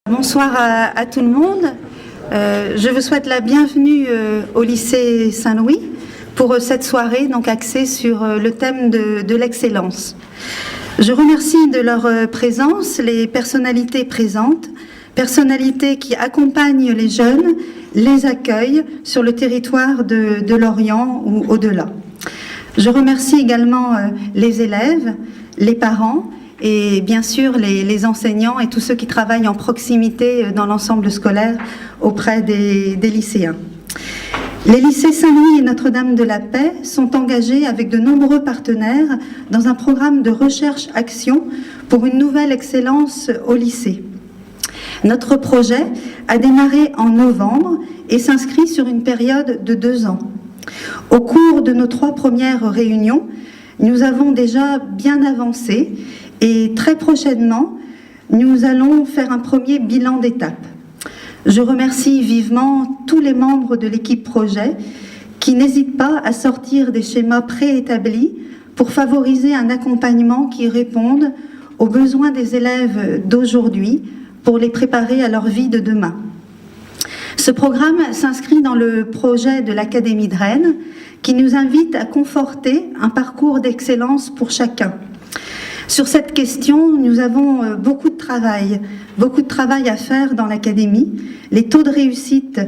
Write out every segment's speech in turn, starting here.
Bonsoir à tout le monde. Je vous souhaite la bienvenue au lycée Saint-Louis pour cette soirée donc axée sur le thème de l'excellence. Je remercie de leur présence les personnalités présentes, personnalités qui accompagnent les jeunes, les accueillent sur le territoire de Lorient ou au-delà. Je remercie également les élèves, les parents et bien sûr les enseignants et tous ceux qui travaillent en proximité dans l'ensemble scolaire auprès des lycéens. Les lycées Saint-Louis et Notre-Dame de la Paix sont engagés avec de nombreux partenaires dans un programme de recherche-action pour une nouvelle excellence au lycée. Notre projet a démarré en novembre et s'inscrit sur une période de 2 ans. Au cours de nos 3 premières réunions, nous avons déjà bien avancé et très prochainement, nous allons faire un premier bilan d'étape. Je remercie vivement tous les membres de l'équipe projet qui n'hésitent pas à sortir des schémas préétablis pour favoriser un accompagnement qui réponde aux besoins des élèves d'aujourd'hui pour les préparer à leur vie de demain. Ce programme s'inscrit dans le projet de l'Académie de Rennes qui nous invite à conforter un parcours d'excellence pour chacun. Sur cette question, nous avons beaucoup de travail à faire dans l'Académie. Les taux de réussite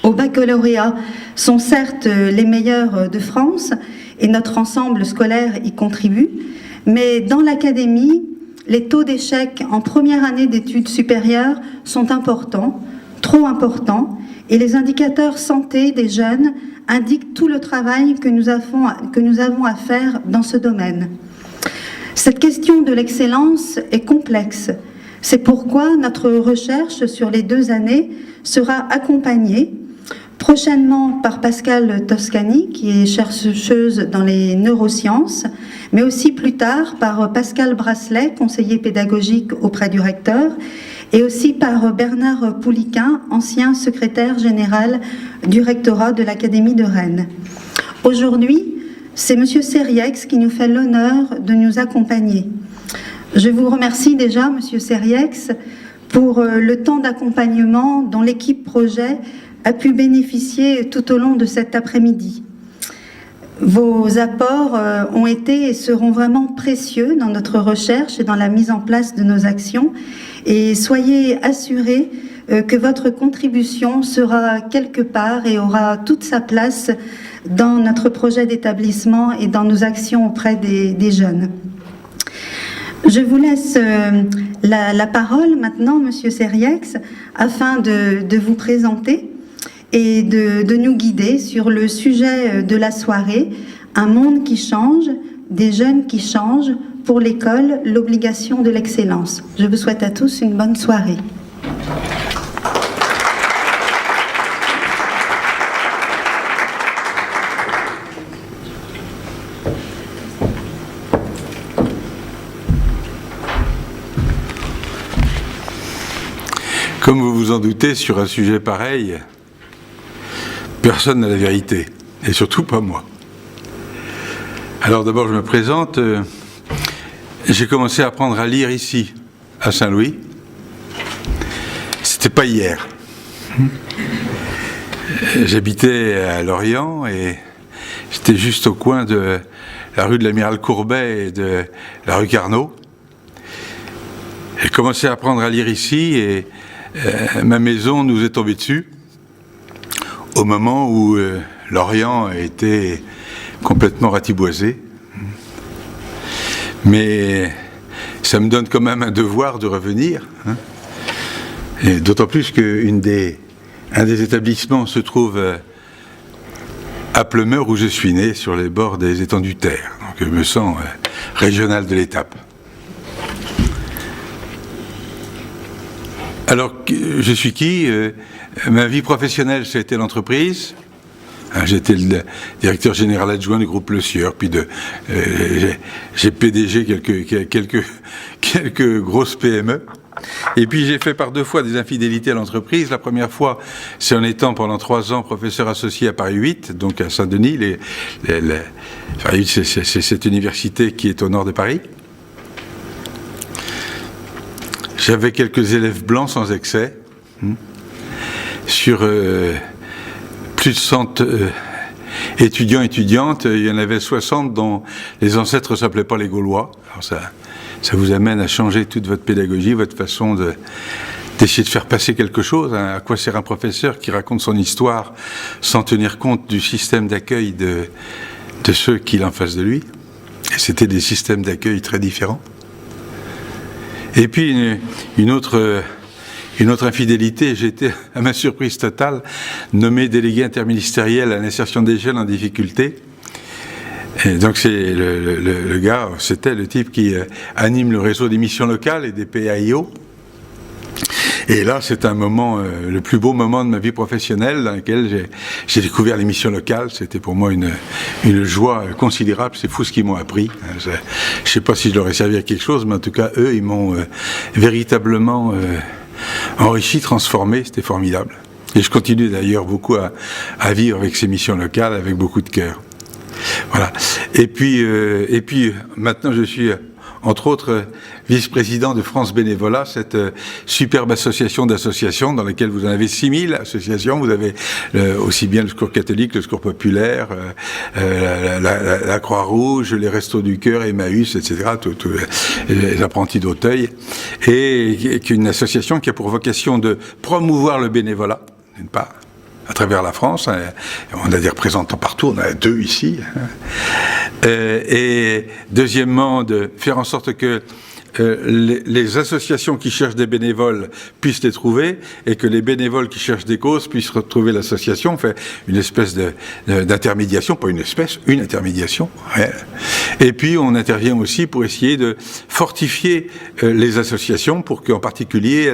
au baccalauréat sont certes les meilleurs de France et notre ensemble scolaire y contribue, mais dans l'Académie, les taux d'échec en première année d'études supérieures sont importants, trop importants, et les indicateurs santé des jeunes indiquent tout le travail que nous avons à faire dans ce domaine. Cette question de l'excellence est complexe. C'est pourquoi notre recherche sur les 2 années sera accompagnée prochainement par Pascale Toscani, qui est chercheuse dans les neurosciences, mais aussi plus tard par Pascal Brasselet, conseiller pédagogique auprès du recteur, et aussi par Bernard Pouliquin, ancien secrétaire général du rectorat de l'Académie de Rennes. Aujourd'hui, c'est M. Seriex qui nous fait l'honneur de nous accompagner. Je vous remercie déjà, M. Seriex, pour le temps d'accompagnement dont l'équipe projet a pu bénéficier tout au long de cet après-midi. Vos apports ont été et seront vraiment précieux dans notre recherche et dans la mise en place de nos actions. Et soyez assurés que votre contribution sera quelque part et aura toute sa place dans notre projet d'établissement et dans nos actions auprès des jeunes. Je vous laisse la parole maintenant, Monsieur Seriex, afin de vous présenter et de nous guider sur le sujet de la soirée, un monde qui change, des jeunes qui changent, pour l'école, l'obligation de l'excellence. Je vous souhaite à tous une bonne soirée. Comme vous vous en doutez, sur un sujet pareil, personne n'a la vérité, et surtout pas moi. Alors d'abord, je me présente. J'ai commencé à apprendre à lire ici, à Saint-Louis. C'était pas hier. J'habitais à Lorient et j'étais juste au coin de la rue de l'Amiral Courbet et de la rue Carnot. J'ai commencé à apprendre à lire ici et ma maison nous est tombée dessus au moment où Lorient a été complètement ratiboisé. Mais ça me donne quand même un devoir de revenir. Et d'autant plus qu'un des établissements se trouve à Pleumeur, où je suis né, sur les bords des étangs du Ter. Donc je me sens régional de l'étape. Alors, je suis qui ? Ma vie professionnelle, c'était l'entreprise. J'étais le directeur général adjoint du groupe Le Sieur, puis j'ai PDG quelques grosses PME. Et puis j'ai fait par 2 fois des infidélités à l'entreprise. La première fois, c'est en étant pendant 3 ans professeur associé à Paris 8, donc à Saint-Denis. Paris 8, c'est cette université qui est au nord de Paris. J'avais quelques élèves blancs sans excès. Sur plus de 100 étudiants, étudiantes, il y en avait 60 dont les ancêtres ne s'appelaient pas les Gaulois. Alors ça vous amène à changer toute votre pédagogie, votre façon d'essayer de faire passer quelque chose. À quoi sert un professeur qui raconte son histoire sans tenir compte du système d'accueil de ceux qu'il a en face de lui? Et c'était des systèmes d'accueil très différents. Et puis une autre infidélité, j'ai été, à ma surprise totale, nommé délégué interministériel à l'insertion des jeunes en difficulté. Et donc c'est le gars, c'était le type qui anime le réseau des missions locales et des PAIO. Et là, c'est un moment, le plus beau moment de ma vie professionnelle, dans lequel j'ai découvert les missions locales. C'était pour moi une joie considérable. C'est fou ce qu'ils m'ont appris. Je ne sais pas si je leur ai servi à quelque chose, mais en tout cas, eux, ils m'ont véritablement enrichi, transformé. C'était formidable. Et je continue d'ailleurs beaucoup à vivre avec ces missions locales, avec beaucoup de cœur. Voilà. Et puis maintenant, je suis entre autres vice-président de France Bénévolat, cette superbe association d'associations dans laquelle vous en avez 6000 associations. Vous avez aussi bien le Secours catholique, le Secours populaire, la Croix-Rouge, les Restos du Cœur, Emmaüs, etc., les apprentis d'Auteuil, et une association qui a pour vocation de promouvoir le bénévolat, d'une part, à travers la France. On a des représentants partout, on en a 2 ici. Et deuxièmement, de faire en sorte que les associations qui cherchent des bénévoles puissent les trouver, et que les bénévoles qui cherchent des causes puissent retrouver l'association. On fait une espèce d'intermédiation, pas une espèce, une intermédiation. Ouais. Et puis on intervient aussi pour essayer de fortifier les associations pour qu'en particulier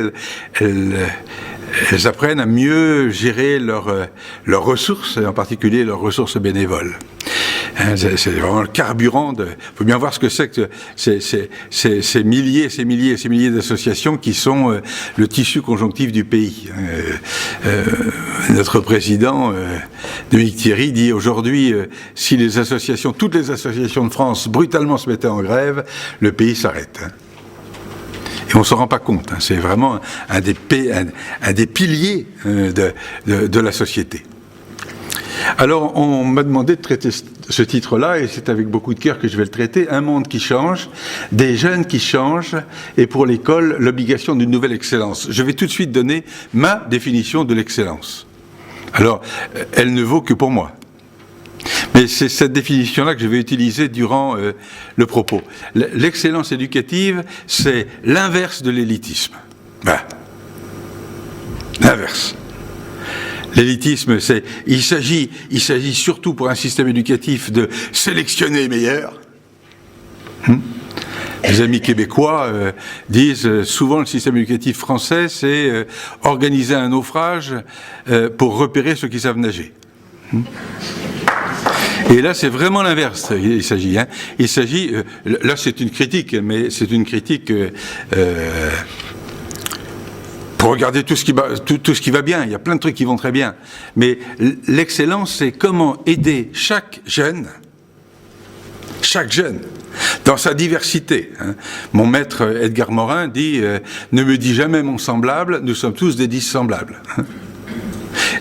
elles apprennent à mieux gérer leurs ressources, et en particulier leurs ressources bénévoles. C'est vraiment le carburant il faut bien voir ce que c'est que ces milliers d'associations qui sont le tissu conjonctif du pays. Notre président, Dominique Thierry, dit aujourd'hui, si toutes les associations de France brutalement se mettaient en grève, le pays s'arrête. Et on ne s'en rend pas compte. C'est vraiment un des piliers de la société. Alors, on m'a demandé de traiter ce titre-là, et c'est avec beaucoup de cœur que je vais le traiter. Un monde qui change, des jeunes qui changent, et pour l'école, l'obligation d'une nouvelle excellence. Je vais tout de suite donner ma définition de l'excellence. Alors, elle ne vaut que pour moi. Mais c'est cette définition-là que je vais utiliser durant le propos. L'excellence éducative, c'est l'inverse de l'élitisme. L'inverse. L'élitisme, il s'agit surtout pour un système éducatif de sélectionner les meilleurs. Les amis québécois disent souvent le système éducatif français, c'est organiser un naufrage pour repérer ceux qui savent nager. Et là, c'est vraiment l'inverse. Il s'agit. Là, c'est une critique, mais c'est une critique pour regarder tout ce qui va bien. Il y a plein de trucs qui vont très bien. Mais l'excellence, c'est comment aider chaque jeune, dans sa diversité. Mon maître Edgar Morin dit ne me dis jamais mon semblable, nous sommes tous des dissemblables.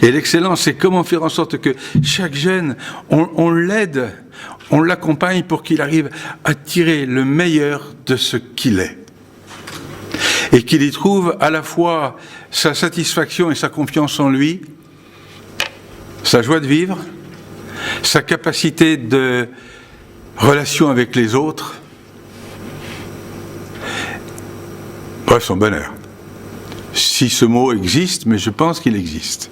Et l'excellence, c'est comment faire en sorte que chaque jeune, on l'aide, on l'accompagne pour qu'il arrive à tirer le meilleur de ce qu'il est. Et qu'il y trouve à la fois sa satisfaction et sa confiance en lui, sa joie de vivre, sa capacité de relation avec les autres, bref, son bonheur. Si ce mot existe, mais je pense qu'il existe.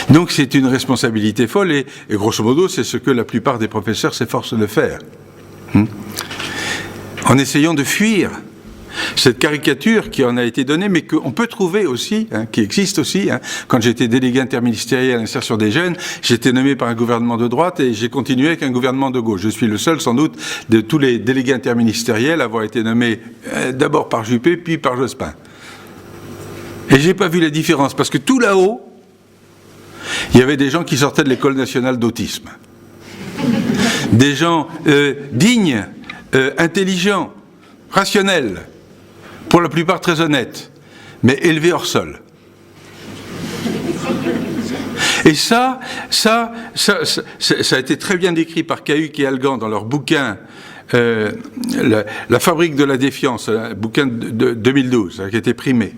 Donc c'est une responsabilité folle, et grosso modo, c'est ce que la plupart des professeurs s'efforcent de faire. En essayant de fuir cette caricature qui en a été donnée, mais qu'on peut trouver aussi, qui existe aussi. Quand j'étais délégué interministériel à l'insertion des jeunes, j'étais nommé par un gouvernement de droite et j'ai continué avec un gouvernement de gauche. Je suis le seul, sans doute, de tous les délégués interministériels à avoir été nommé d'abord par Juppé, puis par Jospin. Et j'ai pas vu la différence, parce que tout là-haut, il y avait des gens qui sortaient de l'école nationale d'autisme. Des gens dignes, intelligents, rationnels. pour la plupart très honnêtes, mais élevés hors sol. Et ça a été très bien décrit par Cahuc et Algan dans leur bouquin La fabrique de la défiance, un bouquin de 2012, qui a été primé.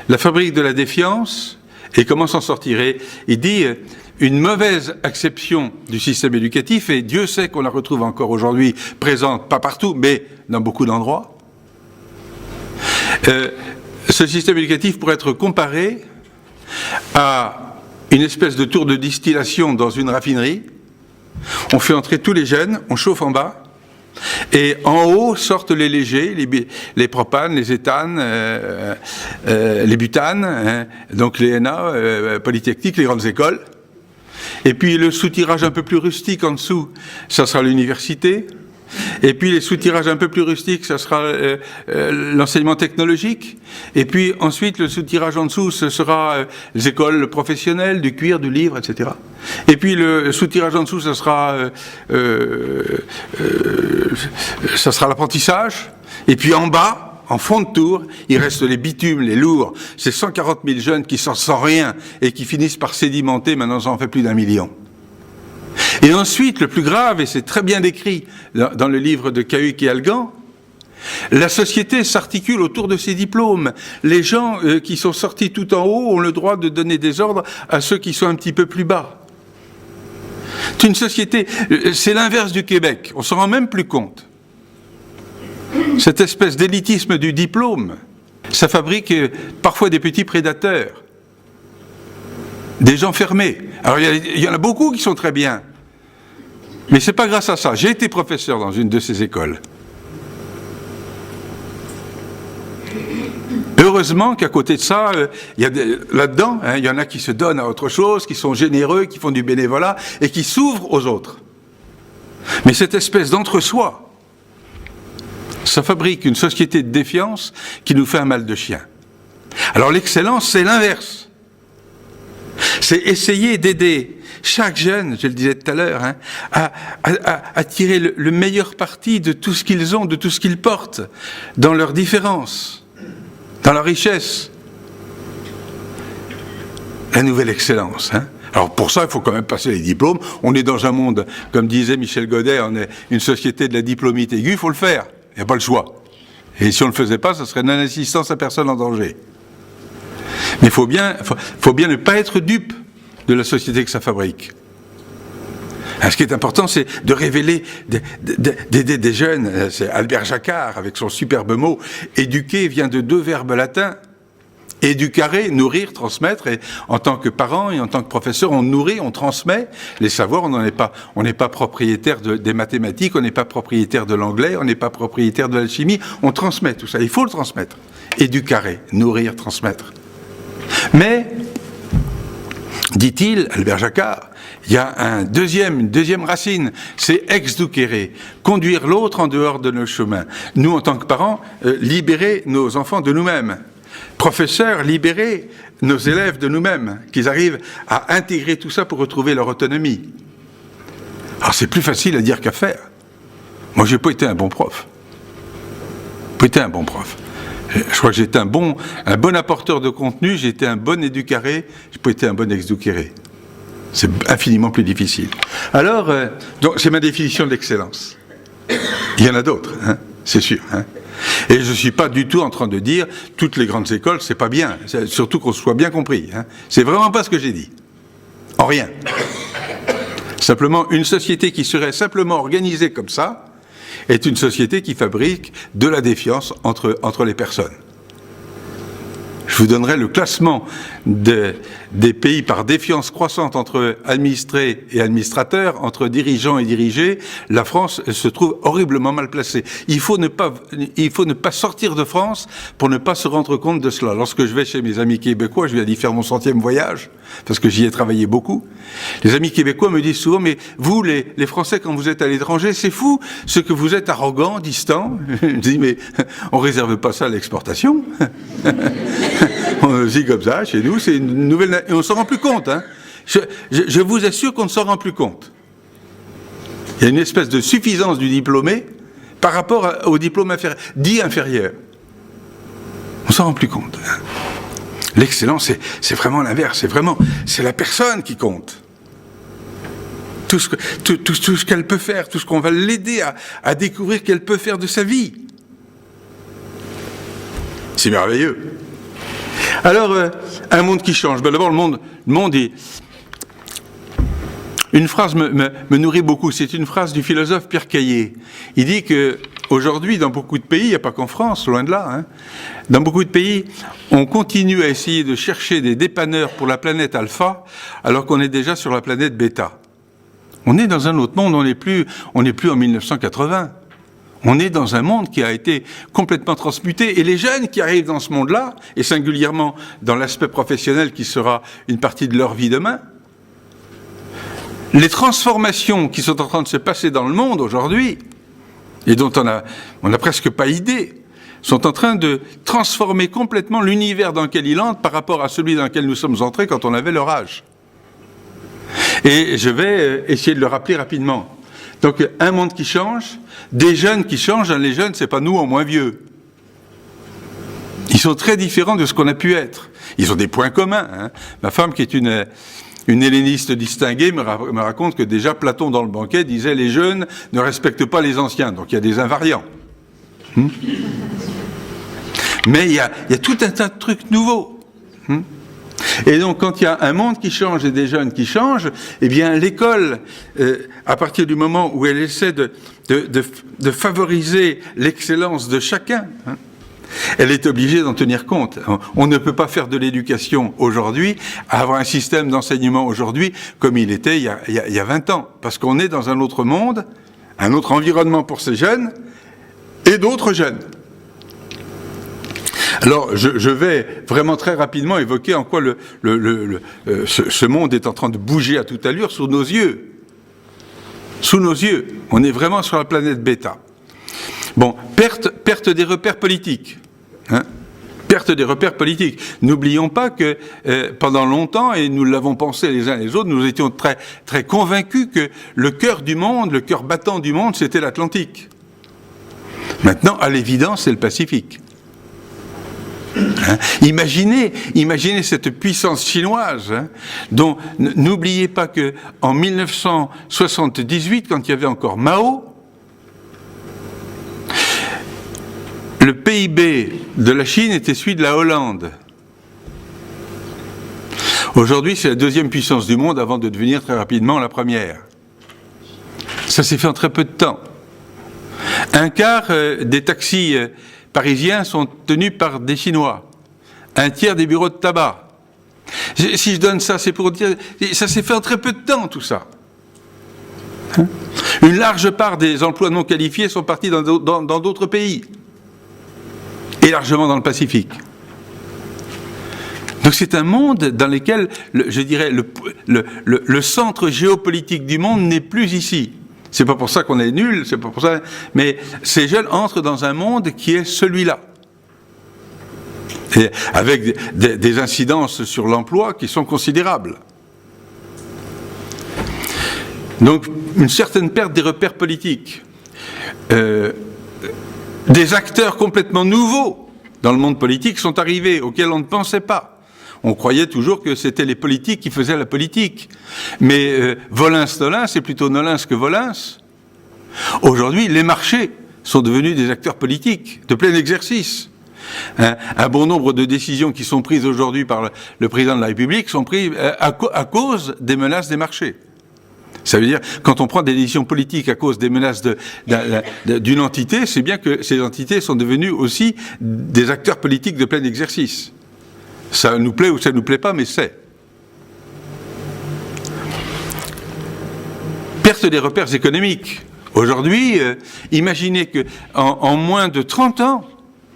La fabrique de la défiance, et comment s'en sortir. Et il dit une mauvaise acception du système éducatif, et Dieu sait qu'on la retrouve encore aujourd'hui présente, pas partout, mais dans beaucoup d'endroits. Ce système éducatif pourrait être comparé à une espèce de tour de distillation dans une raffinerie. On fait entrer tous les jeunes, on chauffe en bas, et en haut sortent les légers, les propanes, les éthanes, les butanes, hein, donc les ENA, Polytechniques, les grandes écoles. Et puis le soutirage un peu plus rustique en dessous, ça sera l'université. Et puis les soutirages un peu plus rustiques, ça sera l'enseignement technologique. Et puis ensuite, le soutirage en dessous, ce sera les écoles professionnelles, du cuir, du livre, etc. Et puis le soutirage en dessous, ça sera l'apprentissage. Et puis en bas, en fond de tour, il reste les bitumes, les lourds. C'est 140 000 jeunes qui sortent sans rien et qui finissent par sédimenter. Maintenant, ça en fait plus d'1 million. Et ensuite, le plus grave, et c'est très bien décrit dans le livre de Cahuc et Algan, la société s'articule autour de ces diplômes. Les gens qui sont sortis tout en haut ont le droit de donner des ordres à ceux qui sont un petit peu plus bas. C'est une société, c'est l'inverse du Québec, on ne s'en rend même plus compte. Cette espèce d'élitisme du diplôme, ça fabrique parfois des petits prédateurs, des gens fermés. Alors il y en a beaucoup qui sont très bien, mais c'est pas grâce à ça. J'ai été professeur dans une de ces écoles. Heureusement qu'à côté de ça, il y a là-dedans, il y en a qui se donnent à autre chose, qui sont généreux, qui font du bénévolat et qui s'ouvrent aux autres. Mais cette espèce d'entre-soi, ça fabrique une société de défiance qui nous fait un mal de chien. Alors l'excellence, c'est l'inverse. C'est essayer d'aider chaque jeune, je le disais tout à l'heure, à tirer le meilleur parti de tout ce qu'ils ont, de tout ce qu'ils portent, dans leur différence, dans leur richesse. La nouvelle excellence. Alors pour ça, il faut quand même passer les diplômes. On est dans un monde, comme disait Michel Godet, on est une société de la diplomite aiguë, il faut le faire. Il n'y a pas le choix. Et si on ne le faisait pas, ça serait non-assistance à personne en danger. Mais il faut bien ne pas être dupe de la société que ça fabrique. Alors, ce qui est important, c'est de révéler, d'aider des jeunes. C'est Albert Jacquard, avec son superbe mot. Éduquer vient de 2 verbes latins. Éducare, nourrir, transmettre. Et en tant que parent et en tant que professeur, on nourrit, on transmet les savoirs. On n'est pas propriétaire des mathématiques, on n'est pas propriétaire de l'anglais, on n'est pas propriétaire de l'alchimie. On transmet tout ça. Il faut le transmettre. Éducare, nourrir, transmettre. Mais, dit-il, Albert Jacquard, il y a une deuxième racine, c'est exducere, conduire l'autre en dehors de nos chemins. Nous, en tant que parents, libérer nos enfants de nous-mêmes. Professeurs, libérer nos élèves de nous-mêmes, qu'ils arrivent à intégrer tout ça pour retrouver leur autonomie. Alors c'est plus facile à dire qu'à faire. Moi, j'ai pas été un bon prof. Je crois que j'étais un bon apporteur de contenu, j'ai été un bon éducaré, j'ai pas été un bon exducéré. C'est infiniment plus difficile. Alors, donc c'est ma définition de l'excellence. Il y en a d'autres, c'est sûr. Et je ne suis pas du tout en train de dire toutes les grandes écoles, c'est pas bien. Surtout qu'on soit bien compris. C'est vraiment pas ce que j'ai dit. En rien. Simplement, une société qui serait simplement organisée comme ça est une société qui fabrique de la défiance entre les personnes. Je vous donnerai le classement des pays par défiance croissante entre administrés et administrateurs, entre dirigeants et dirigés. La France se trouve horriblement mal placée. Il faut ne pas sortir de France pour ne pas se rendre compte de cela. Lorsque je vais chez mes amis québécois, je viens d'y faire mon 100e voyage, parce que j'y ai travaillé beaucoup. Les amis québécois me disent souvent, mais vous, les Français, quand vous êtes à l'étranger, c'est fou, ce que vous êtes arrogant, distant. Je dis, mais on réserve pas ça à l'exportation. On dit comme ça, chez nous, c'est une nouvelle... Et on ne s'en rend plus compte. Je vous assure qu'on ne s'en rend plus compte. Il y a une espèce de suffisance du diplômé par rapport au diplôme dit inférieur. On s'en rend plus compte. L'excellence, c'est vraiment l'inverse. C'est la personne qui compte. Tout ce qu'elle peut faire, tout ce qu'on va l'aider à découvrir qu'elle peut faire de sa vie. C'est merveilleux. Alors, un monde qui change. Ben d'abord, le monde est... Une phrase me nourrit beaucoup. C'est une phrase du philosophe Pierre Caillé. Il dit qu'aujourd'hui, dans beaucoup de pays, il n'y a pas qu'en France, loin de là, hein, dans beaucoup de pays, on continue à essayer de chercher des dépanneurs pour la planète alpha, alors qu'on est déjà sur la planète bêta. On est dans un autre monde, on n'est plus en 1980. On est dans un monde qui a été complètement transmuté. Et les jeunes qui arrivent dans ce monde-là, et singulièrement dans l'aspect professionnel qui sera une partie de leur vie demain, les transformations qui sont en train de se passer dans le monde aujourd'hui, et dont on n'a presque pas idée, sont en train de transformer complètement l'univers dans lequel ils entrent par rapport à celui dans lequel nous sommes entrés quand on avait leur âge. Et je vais essayer de le rappeler rapidement. Donc, un monde qui change, des jeunes qui changent. Les jeunes, c'est pas nous en moins vieux. Ils sont très différents de ce qu'on a pu être. Ils ont des points communs. Hein. Ma femme, qui est une helléniste distinguée, me raconte que déjà Platon, dans le banquet, disait « Les jeunes ne respectent pas les anciens ». Donc, il y a des invariants. Mais il y a tout un tas de trucs nouveaux. Et donc, quand il y a un monde qui change et des jeunes qui changent, eh bien, l'école, à partir du moment où elle essaie de favoriser l'excellence de chacun, hein, elle est obligée d'en tenir compte. On ne peut pas faire de l'éducation aujourd'hui, avoir un système d'enseignement aujourd'hui comme il était il y a 20 ans. Parce qu'on est dans un autre monde, un autre environnement pour ces jeunes et d'autres jeunes. Alors, je vais vraiment très rapidement évoquer en quoi ce monde est en train de bouger à toute allure sous nos yeux. Sous nos yeux. On est vraiment sur la planète bêta. Bon, perte des repères politiques. Hein, perte des repères politiques. N'oublions pas que pendant longtemps, et nous l'avons pensé les uns les autres, nous étions très, très convaincus que le cœur du monde, le cœur battant du monde, c'était l'Atlantique. Maintenant, à l'évidence, c'est le Pacifique. Hein, imaginez cette puissance chinoise, hein, dont n'oubliez pas que en 1978, quand il y avait encore Mao, le PIB de la Chine était celui de la Hollande. Aujourd'hui, c'est la deuxième puissance du monde avant de devenir très rapidement la première. Ça s'est fait en très peu de temps. Un quart des taxis parisiens sont tenus par des Chinois. Un tiers des bureaux de tabac. Si je donne ça, c'est pour dire... Ça s'est fait en très peu de temps, tout ça. Hein? Une large part des emplois non qualifiés sont partis dans d'autres pays. Et largement dans le Pacifique. Donc c'est un monde dans lequel, je dirais, le centre géopolitique du monde n'est plus ici. C'est pas pour ça qu'on est nuls, c'est pas pour ça. Mais ces jeunes entrent dans un monde qui est celui-là. Et avec des incidences sur l'emploi qui sont considérables. Donc, une certaine perte des repères politiques. Des acteurs complètement nouveaux dans le monde politique sont arrivés, auxquels on ne pensait pas. On croyait toujours que c'était les politiques qui faisaient la politique. Mais Volins-Nolins, c'est plutôt Nolins que Volins. Aujourd'hui, les marchés sont devenus des acteurs politiques de plein exercice. Un bon nombre de décisions qui sont prises aujourd'hui par le président de la République sont prises à cause des menaces des marchés. Ça veut dire, quand on prend des décisions politiques à cause des menaces d'une entité, c'est bien que ces entités sont devenues aussi des acteurs politiques de plein exercice. Ça nous plaît ou ça ne nous plaît pas, mais c'est. Perte des repères économiques. Aujourd'hui, imaginez qu'en moins de 30 ans,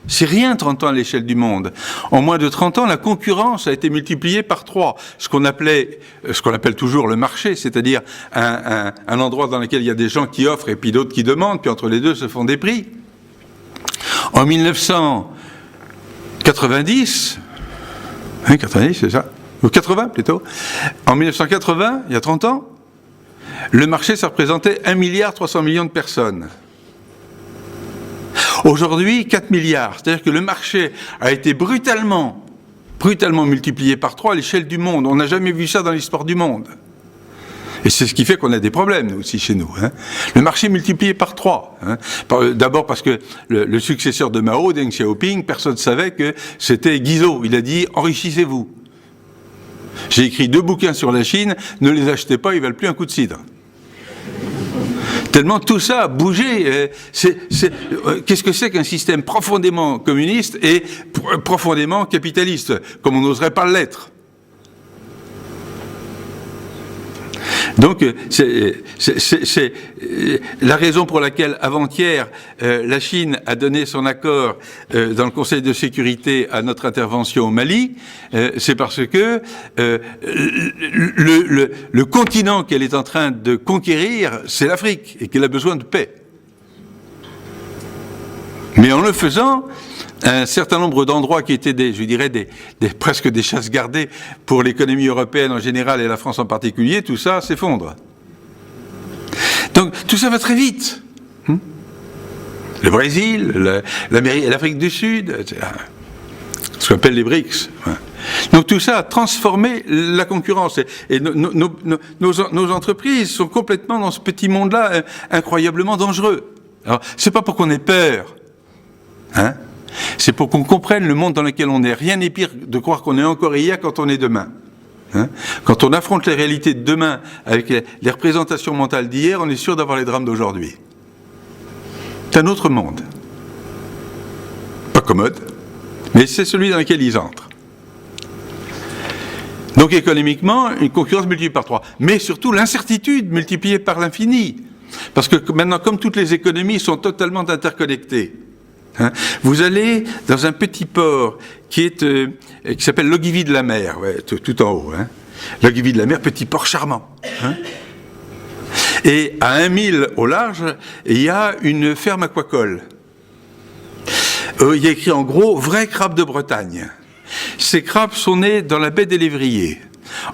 c'est rien 30 ans à l'échelle du monde. En moins de 30 ans, la concurrence a été multipliée par 3. Ce qu'on appelle toujours le marché, c'est-à-dire un endroit dans lequel il y a des gens qui offrent et puis d'autres qui demandent, puis entre les deux se font des prix. En 1990, 90 c'est ça, ou 80 plutôt, en 1980, il y a 30 ans, le marché, ça représentait 1,3 milliard de personnes. Aujourd'hui, 4 milliards. C'est-à-dire que le marché a été brutalement multiplié par 3 à l'échelle du monde. On n'a jamais vu ça dans l'histoire du monde. Et c'est ce qui fait qu'on a des problèmes, nous aussi, chez nous. Le marché multiplié par 3. D'abord parce que le successeur de Mao, Deng Xiaoping, personne ne savait que c'était Guizhou. Il a dit « enrichissez-vous ». J'ai écrit 2 bouquins sur la Chine, ne les achetez pas, ils valent plus un coup de cidre. Tellement tout ça a bougé. Qu'est-ce que c'est qu'un système profondément communiste et profondément capitaliste, comme on n'oserait pas l'être? Donc, c'est la raison pour laquelle, avant-hier, la Chine a donné son accord dans le Conseil de sécurité à notre intervention au Mali. C'est parce que le continent qu'elle est en train de conquérir, c'est l'Afrique, et qu'elle a besoin de paix. Mais en le faisant, un certain nombre d'endroits qui étaient presque des chasses gardées pour l'économie européenne en général et la France en particulier, tout ça s'effondre. Donc tout ça va très vite. Le Brésil, l'Afrique du Sud, ce qu'on appelle les BRICS. Donc tout ça a transformé la concurrence. Et nos entreprises sont complètement dans ce petit monde-là, incroyablement dangereux. Alors, c'est pas pour qu'on ait peur, c'est pour qu'on comprenne le monde dans lequel on est. Rien n'est pire de croire qu'on est encore hier quand on est demain. Quand on affronte les réalités de demain avec les représentations mentales d'hier, on est sûr d'avoir les drames d'aujourd'hui. C'est un autre monde. Pas commode, mais c'est celui dans lequel ils entrent. Donc économiquement, une concurrence multipliée par 3. Mais surtout l'incertitude multipliée par l'infini. Parce que maintenant, comme toutes les économies sont totalement interconnectées, vous allez dans un petit port qui s'appelle l'Ogivie de la Mer, tout en haut. L'Ogivie de la Mer, petit port charmant. Et à 1 mille au large, il y a une ferme aquacole. Il y a écrit en gros « Vrai crabe de Bretagne ». Ces crabes sont nés dans la baie des Lévriers,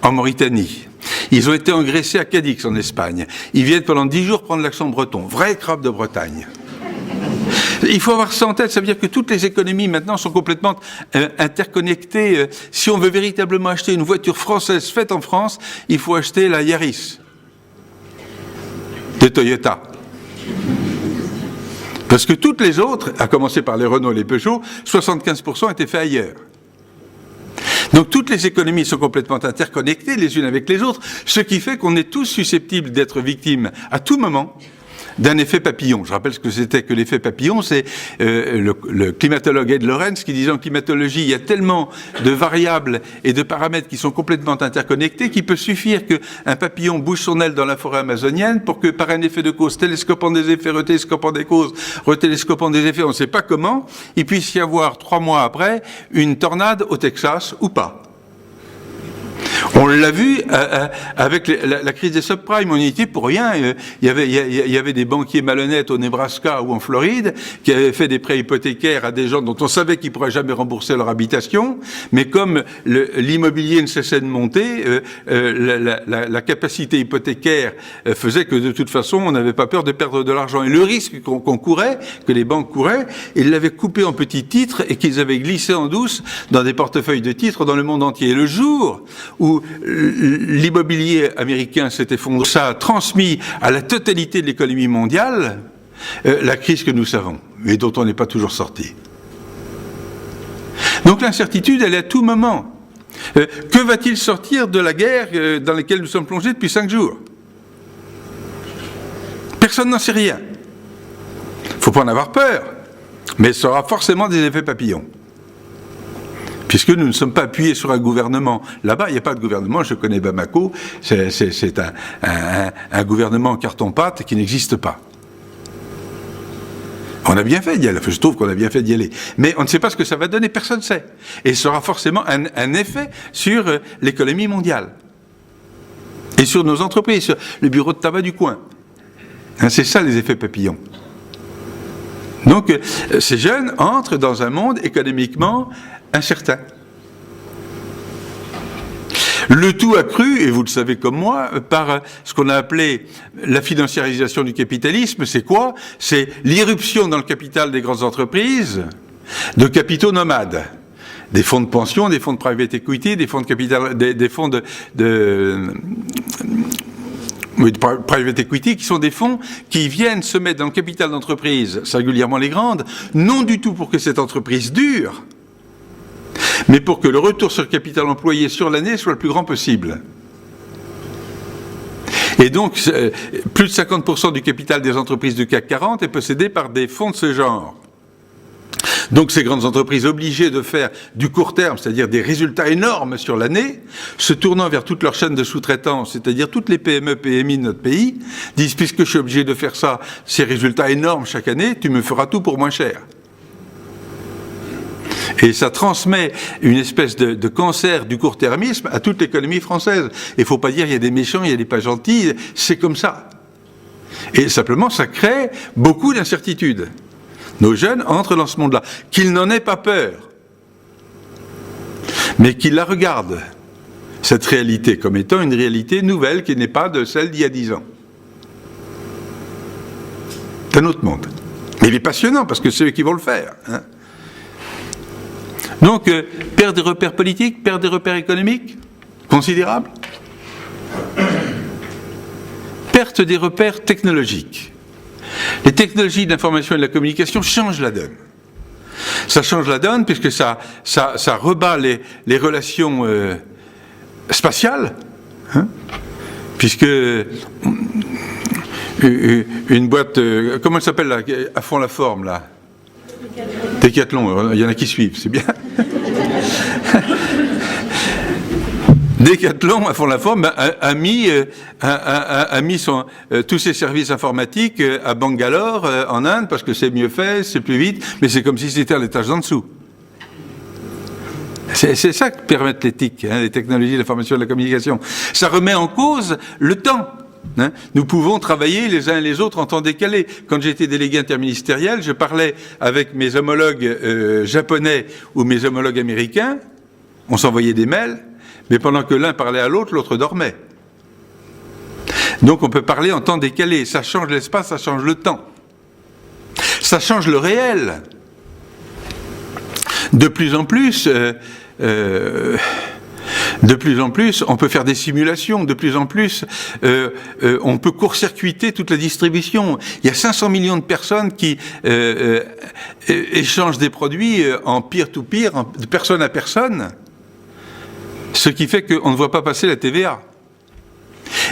en Mauritanie. Ils ont été engraissés à Cadix, en Espagne. Ils viennent pendant 10 jours prendre l'accent breton. Vrai crabe de Bretagne. Il faut avoir ça en tête, ça veut dire que toutes les économies maintenant sont complètement interconnectées. Si on veut véritablement acheter une voiture française faite en France, il faut acheter la Yaris de Toyota. Parce que toutes les autres, à commencer par les Renault et les Peugeot, 75% étaient faits ailleurs. Donc toutes les économies sont complètement interconnectées les unes avec les autres, ce qui fait qu'on est tous susceptibles d'être victimes à tout moment d'un effet papillon. Je rappelle ce que c'était que l'effet papillon, c'est le climatologue Ed Lorenz qui disait en climatologie, il y a tellement de variables et de paramètres qui sont complètement interconnectés qu'il peut suffire qu'un papillon bouge son aile dans la forêt amazonienne pour que par un effet de cause, télescopant des effets, retélescopant des causes, retélescopant des effets, on ne sait pas comment, il puisse y avoir 3 mois après une tornade au Texas ou pas. On l'a vu avec la crise des subprimes, on n'y était pour rien. Il y avait des banquiers malhonnêtes au Nebraska ou en Floride qui avaient fait des prêts hypothécaires à des gens dont on savait qu'ils ne pourraient jamais rembourser leur habitation, mais comme l'immobilier ne cessait de monter, la capacité hypothécaire faisait que de toute façon on n'avait pas peur de perdre de l'argent. Et le risque qu'on courait, que les banques couraient, ils l'avaient coupé en petits titres et qu'ils avaient glissé en douce dans des portefeuilles de titres dans le monde entier. Et le jour où l'immobilier américain s'est effondré, ça a transmis à la totalité de l'économie mondiale la crise que nous savons, mais dont on n'est pas toujours sorti. Donc l'incertitude, elle est à tout moment. Que va-t-il sortir de la guerre dans laquelle nous sommes plongés depuis 5 jours? Personne n'en sait rien. Il ne faut pas en avoir peur, mais ce sera forcément des effets papillons. Puisque nous ne sommes pas appuyés sur un gouvernement. Là-bas, il n'y a pas de gouvernement, je connais Bamako, c'est un gouvernement en carton-pâte qui n'existe pas. On a bien fait d'y aller, je trouve qu'on a bien fait d'y aller. Mais on ne sait pas ce que ça va donner, personne ne sait. Et ce sera forcément un effet sur l'économie mondiale. Et sur nos entreprises, sur le bureau de tabac du coin. C'est ça les effets papillons. Donc, ces jeunes entrent dans un monde économiquement incertain. Le tout accru, et vous le savez comme moi, par ce qu'on a appelé la financiarisation du capitalisme. C'est quoi? C'est l'irruption dans le capital des grandes entreprises de capitaux nomades. Des fonds de pension, des fonds de private equity, des fonds de capital, des fonds de private equity, qui sont des fonds qui viennent se mettre dans le capital d'entreprises, singulièrement les grandes, non du tout pour que cette entreprise dure, mais pour que le retour sur le capital employé sur l'année soit le plus grand possible. Et donc, plus de 50% du capital des entreprises du CAC 40 est possédé par des fonds de ce genre. Donc ces grandes entreprises obligées de faire du court terme, c'est-à-dire des résultats énormes sur l'année, se tournant vers toute leur chaîne de sous-traitance, c'est-à-dire toutes les PME, PMI de notre pays, disent, puisque je suis obligé de faire ça, ces résultats énormes chaque année, tu me feras tout pour moins cher. Et ça transmet une espèce de cancer du court-termisme à toute l'économie française. Il ne faut pas dire il y a des méchants, il y a des pas gentils, c'est comme ça. Et simplement, ça crée beaucoup d'incertitudes. Nos jeunes entrent dans ce monde-là. Qu'ils n'en aient pas peur, mais qu'ils la regardent, cette réalité, comme étant une réalité nouvelle qui n'est pas de celle d'il y a 10 ans. C'est un autre monde. Mais il est passionnant, parce que c'est eux qui vont le faire. Hein. Donc, perte des repères politiques, perte des repères économiques, considérable. Perte des repères technologiques. Les technologies de l'information et de la communication changent la donne. Ça change la donne puisque ça rebat les relations spatiales, hein, puisque une boîte, comment elle s'appelle là, à fond la forme là, Décathlon, il y en a qui suivent, c'est bien. Décathlon, à fond la forme, a mis tous ses services informatiques à Bangalore, en Inde, parce que c'est mieux fait, c'est plus vite, mais c'est comme si c'était à l'étage d'en dessous. C'est ça que permettent l'éthique, hein, les technologies de l'information et de la communication. Ça remet en cause le temps. Hein. Nous pouvons travailler les uns et les autres en temps décalé. Quand j'étais délégué interministériel, je parlais avec mes homologues japonais ou mes homologues américains, on s'envoyait des mails, mais pendant que l'un parlait à l'autre, l'autre dormait. Donc on peut parler en temps décalé. Ça change l'espace, ça change le temps. Ça change le réel. De plus en plus, on peut faire des simulations. De plus en plus, on peut court-circuiter toute la distribution. Il y a 500 millions de personnes qui échangent des produits en peer-to-peer, de personne à personne. Ce qui fait qu'on ne voit pas passer la TVA.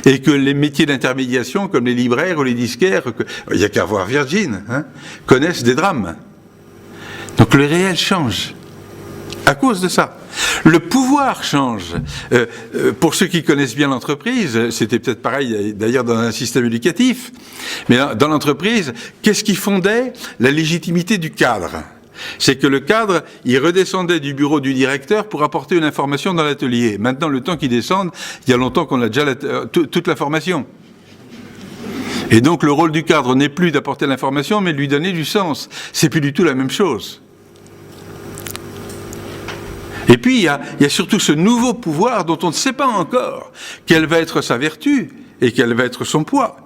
Et que les métiers d'intermédiation, comme les libraires ou les disquaires, il n'y a qu'à voir Virgin, hein, connaissent des drames. Donc le réel change. À cause de ça. Le pouvoir change. Pour ceux qui connaissent bien l'entreprise, c'était peut-être pareil d'ailleurs dans un système éducatif, mais dans l'entreprise, qu'est-ce qui fondait la légitimité du cadre ? C'est que le cadre, il redescendait du bureau du directeur pour apporter une information dans l'atelier. Maintenant, le temps qu'il descende, il y a longtemps qu'on a déjà toute l'information. Et donc, le rôle du cadre n'est plus d'apporter l'information, mais de lui donner du sens. C'est plus du tout la même chose. Et puis, il y a surtout ce nouveau pouvoir dont on ne sait pas encore quelle va être sa vertu et quel va être son poids.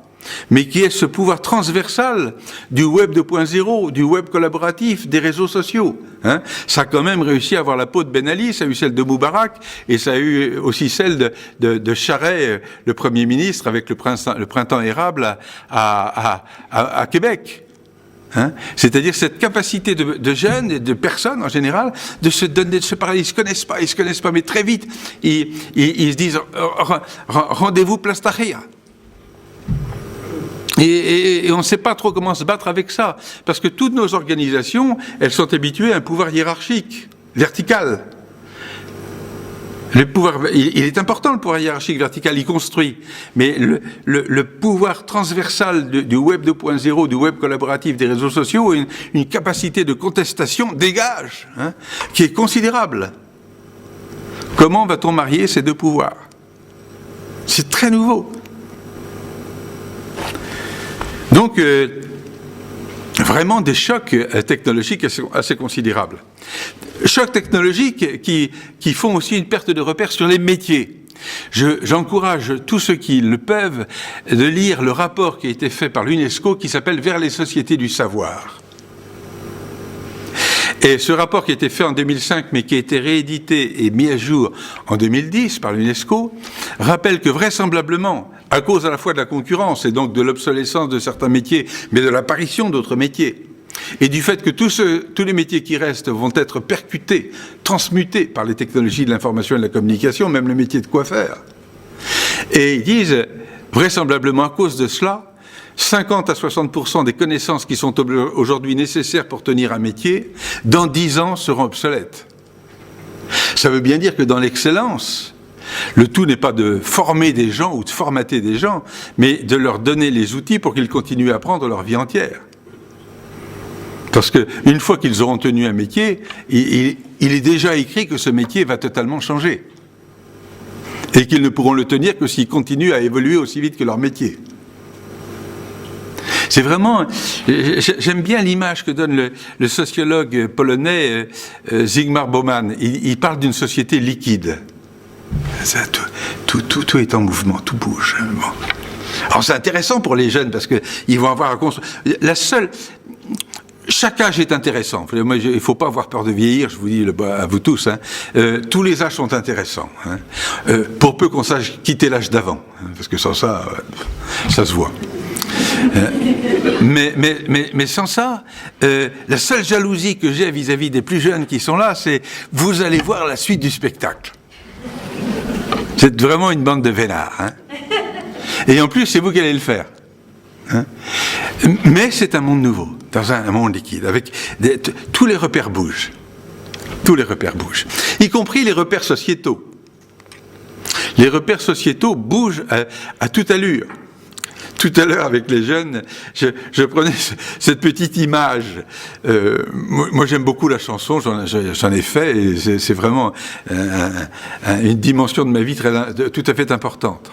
Mais qui est ce pouvoir transversal du web 2.0, du web collaboratif, des réseaux sociaux. Hein. Ça a quand même réussi à avoir la peau de Ben Ali, ça a eu celle de Moubarak, et ça a eu aussi celle de Charest, le Premier ministre, avec le printemps érable à Québec. Hein. C'est-à-dire cette capacité de jeunes et de personnes en général de se donner, de se parler. Ils se connaissent pas, mais très vite, ils se disent rendez-vous Place Tahrir. Et on ne sait pas trop comment se battre avec ça, parce que toutes nos organisations, elles sont habituées à un pouvoir hiérarchique, vertical. Il est important le pouvoir hiérarchique vertical, il construit, mais le pouvoir transversal du web 2.0, du web collaboratif, des réseaux sociaux, une capacité de contestation dégage, hein, qui est considérable. Comment va-t-on marier ces deux pouvoirs ? C'est très nouveau. Donc, vraiment des chocs technologiques assez considérables. Chocs technologiques qui font aussi une perte de repères sur les métiers. J'encourage tous ceux qui le peuvent de lire le rapport qui a été fait par l'UNESCO qui s'appelle « Vers les sociétés du savoir ». Et ce rapport qui a été fait en 2005, mais qui a été réédité et mis à jour en 2010 par l'UNESCO, rappelle que vraisemblablement, à cause à la fois de la concurrence et donc de l'obsolescence de certains métiers, mais de l'apparition d'autres métiers, et du fait que tous les métiers qui restent vont être percutés, transmutés par les technologies de l'information et de la communication, même le métier de coiffeur. Et ils disent, vraisemblablement à cause de cela, 50 à 60% des connaissances qui sont aujourd'hui nécessaires pour tenir un métier, dans 10 ans seront obsolètes. Ça veut bien dire que dans l'excellence, le tout n'est pas de former des gens ou de formater des gens, mais de leur donner les outils pour qu'ils continuent à apprendre leur vie entière. Parce qu'une fois qu'ils auront tenu un métier, il est déjà écrit que ce métier va totalement changer. Et qu'ils ne pourront le tenir que s'ils continuent à évoluer aussi vite que leur métier. C'est vraiment... J'aime bien l'image que donne le sociologue polonais Zygmunt Bauman. Il parle d'une société liquide. Ça, tout est en mouvement, tout bouge. Bon. Alors c'est intéressant pour les jeunes parce qu'ils vont avoir à construire... Chaque âge est intéressant. Moi, il ne faut pas avoir peur de vieillir, je vous dis à vous tous. Hein. Tous les âges sont intéressants. Hein. Pour peu qu'on sache quitter l'âge d'avant. Hein, parce que sans ça, ça se voit. Mais sans ça, la seule jalousie que j'ai vis-à-vis des plus jeunes qui sont là, c'est vous allez voir la suite du spectacle. C'est vraiment une bande de vénards. Hein. Et en plus, c'est vous qui allez le faire. Hein. Mais c'est un monde nouveau, dans un monde liquide, avec tous les repères bougent. Tous les repères bougent. Y compris les repères sociétaux. Les repères sociétaux bougent à toute allure. Tout à l'heure, avec les jeunes, je prenais cette petite image. Moi, j'aime beaucoup la chanson, j'en ai fait, et c'est vraiment une dimension de ma vie tout à fait importante.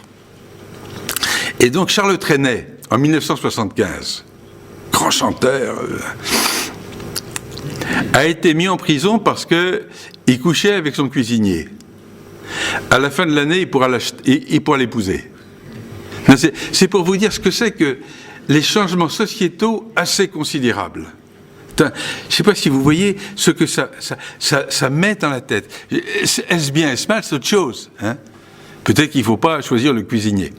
Et donc, Charles Trenet, en 1975, grand chanteur, a été mis en prison parce qu'il couchait avec son cuisinier. À la fin de l'année, il pourra l'épouser. C'est pour vous dire ce que c'est que les changements sociétaux assez considérables. Je ne sais pas si vous voyez ce que ça met dans la tête. Est-ce bien, est-ce mal, c'est autre chose. Hein? Peut-être qu'il ne faut pas choisir le cuisinier.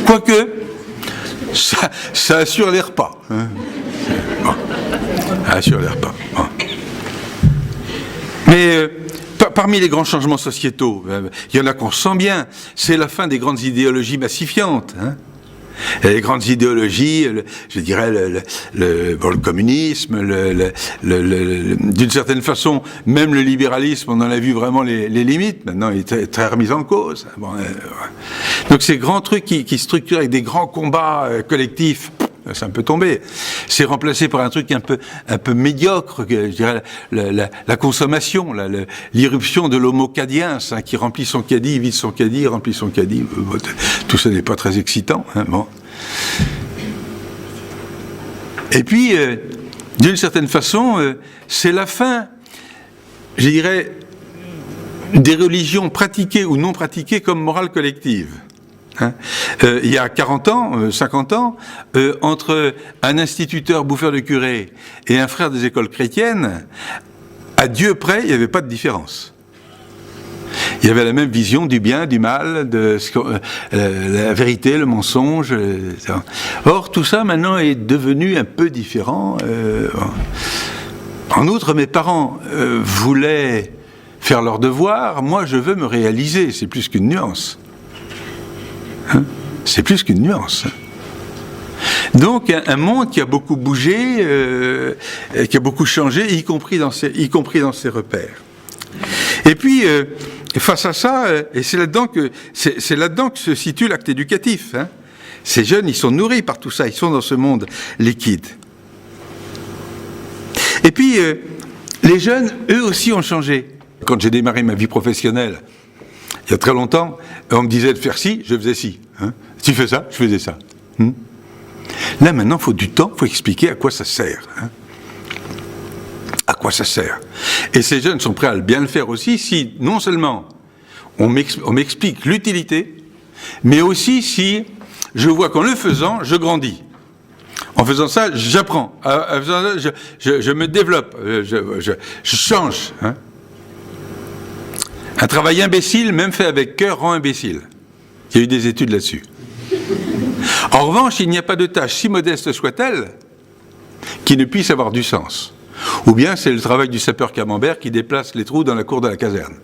Quoique, ça assure les repas. Hein? Bon. Ça assure les repas. Bon. Mais... parmi les grands changements sociétaux, il y en a qu'on sent bien, c'est la fin des grandes idéologies massifiantes. Hein. Les grandes idéologies, je dirais le communisme, d'une certaine façon, même le libéralisme, on en a vu vraiment les limites, maintenant il est très remis en cause. Bon, donc ces grands trucs qui structurent avec des grands combats collectifs, c'est un peu tombé. C'est remplacé par un truc un peu médiocre, je dirais la consommation, l'irruption de l'homo cadiens, hein, qui remplit son caddie, vide son caddie, remplit son caddie. Tout ça n'est pas très excitant. Hein, bon. Et puis, d'une certaine façon, c'est la fin, je dirais, des religions pratiquées ou non pratiquées comme morale collective. Hein. Il y a 40 ans, 50 ans, entre un instituteur bouffeur de curé et un frère des écoles chrétiennes, à Dieu près, il n'y avait pas de différence. Il y avait la même vision du bien, du mal, la vérité, le mensonge. Or, tout ça, maintenant, est devenu un peu différent. En outre, mes parents voulaient faire leur devoir. Moi, je veux me réaliser. C'est plus qu'une nuance. Hein? C'est plus qu'une nuance. Donc un monde qui a beaucoup bougé, qui a beaucoup changé, y compris dans ses repères. Et puis face à ça, et c'est là-dedans que se situe l'acte éducatif. Hein? Ces jeunes, ils sont nourris par tout ça, ils sont dans ce monde liquide. Et puis les jeunes, eux aussi, ont changé. Quand j'ai démarré ma vie professionnelle, il y a très longtemps, on me disait de faire ci, je faisais ci. Hein. Tu fais ça, je faisais ça. Là, maintenant, il faut du temps, il faut expliquer à quoi ça sert. Hein. À quoi ça sert. Et ces jeunes sont prêts à bien le faire aussi si, non seulement, on m'explique l'utilité, mais aussi si je vois qu'en le faisant, je grandis. En faisant ça, j'apprends. En faisant ça, je me développe, je change. Hein. Un travail imbécile, même fait avec cœur, rend imbécile. Il y a eu des études là-dessus. En revanche, il n'y a pas de tâche, si modeste soit-elle, qui ne puisse avoir du sens. Ou bien c'est le travail du sapeur camembert qui déplace les trous dans la cour de la caserne.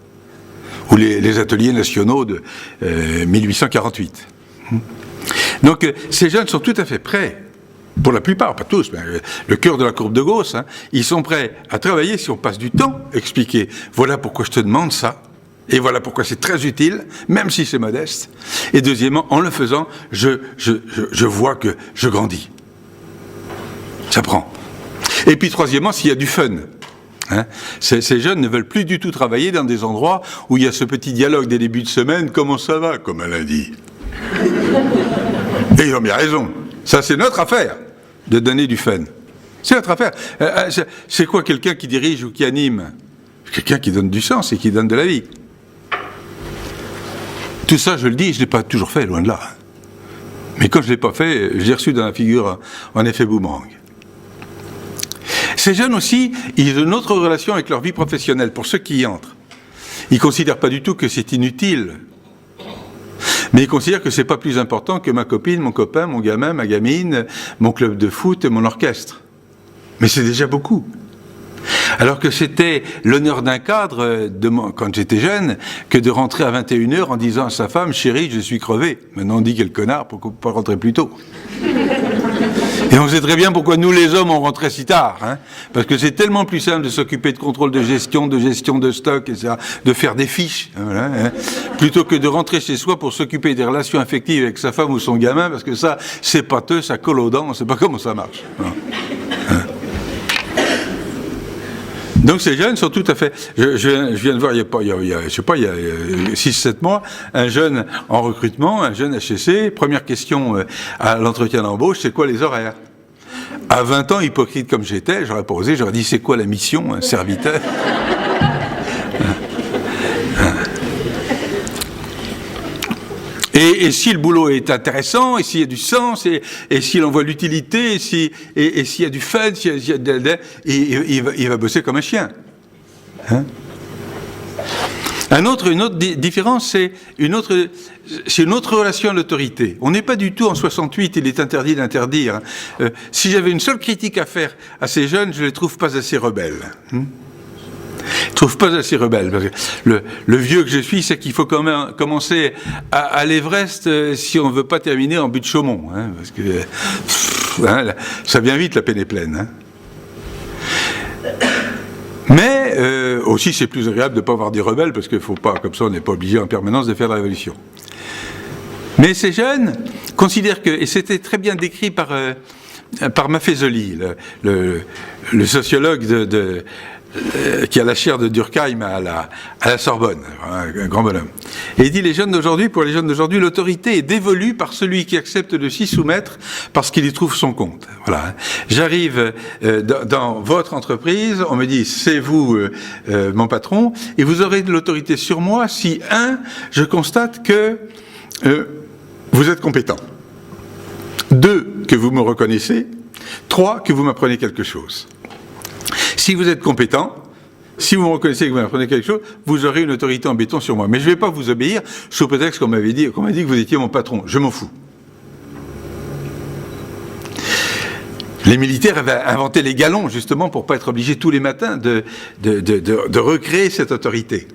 Ou les ateliers nationaux de 1848. Donc ces jeunes sont tout à fait prêts, pour la plupart, pas tous, mais le cœur de la courbe de Gauss, hein, ils sont prêts à travailler si on passe du temps, expliquer, voilà pourquoi je te demande ça, et voilà pourquoi c'est très utile, même si c'est modeste. Et deuxièmement, en le faisant, je vois que je grandis. Ça prend. Et puis troisièmement, s'il y a du fun. Hein, ces jeunes ne veulent plus du tout travailler dans des endroits où il y a ce petit dialogue des débuts de semaine, comment ça va, comme elle a dit. Et ils ont bien raison. Ça, c'est notre affaire, de donner du fun. C'est notre affaire. C'est quoi quelqu'un qui dirige ou qui anime? Quelqu'un qui donne du sens et qui donne de la vie. Tout ça, je le dis, je ne l'ai pas toujours fait, loin de là. Mais quand je ne l'ai pas fait, je l'ai reçu dans la figure en effet boomerang. Ces jeunes aussi, ils ont une autre relation avec leur vie professionnelle, pour ceux qui y entrent. Ils ne considèrent pas du tout que c'est inutile. Mais ils considèrent que c'est pas plus important que ma copine, mon copain, mon gamin, ma gamine, mon club de foot et mon orchestre. Mais c'est déjà beaucoup. Alors que c'était l'honneur d'un cadre, quand j'étais jeune, que de rentrer à 21h en disant à sa femme, chérie, je suis crevé. Maintenant on dit quel connard, pourquoi pas rentrer plus tôt? Et on sait très bien pourquoi nous les hommes on rentrait si tard, hein, parce que c'est tellement plus simple de s'occuper de contrôle de gestion de stock, etc., de faire des fiches, voilà, hein, plutôt que de rentrer chez soi pour s'occuper des relations affectives avec sa femme ou son gamin, parce que ça, c'est pâteux, ça colle aux dents, on ne sait pas comment ça marche. Hein. Donc ces jeunes sont tout à fait... Je viens de voir, il y a 6-7 mois, un jeune en recrutement, un jeune HEC, première question à l'entretien d'embauche, c'est quoi les horaires? À 20 ans, hypocrite comme j'étais, j'aurais posé, j'aurais dit, c'est quoi la mission, un serviteur? Et si le boulot est intéressant, et s'il y a du sens, et s'il en voit l'utilité, et s'il y a du fun, il va bosser comme un chien. Hein? Une autre différence, c'est une autre relation à l'autorité. On n'est pas du tout en 68, il est interdit d'interdire. Si j'avais une seule critique à faire à ces jeunes, je ne les trouve pas assez rebelles. Je trouve pas assez rebelle, parce que le vieux que je suis, c'est qu'il faut quand même commencer à l'Everest si on ne veut pas terminer en butte de Chaumont, hein, parce que ça vient vite, la peine est pleine. Hein. Mais aussi, c'est plus agréable de ne pas avoir des rebelles, parce qu'il ne faut pas, comme ça, on n'est pas obligé en permanence de faire la révolution. Mais ces jeunes considèrent que, et c'était très bien décrit par Maffezoli, le sociologue qui a la chaire de Durkheim à la Sorbonne, un grand bonhomme. Et il dit, pour les jeunes d'aujourd'hui, l'autorité est dévolue par celui qui accepte de s'y soumettre parce qu'il y trouve son compte. Voilà. J'arrive dans votre entreprise, on me dit, c'est vous mon patron, et vous aurez de l'autorité sur moi si, je constate que vous êtes compétent. 2, que vous me reconnaissez. 3, que vous m'apprenez quelque chose. Si vous êtes compétent, si vous me reconnaissez que vous m'apprenez quelque chose, vous aurez une autorité en béton sur moi. Mais je ne vais pas vous obéir sous prétexte qu'on m'a dit que vous étiez mon patron. Je m'en fous. Les militaires avaient inventé les galons, justement, pour ne pas être obligés tous les matins de recréer cette autorité.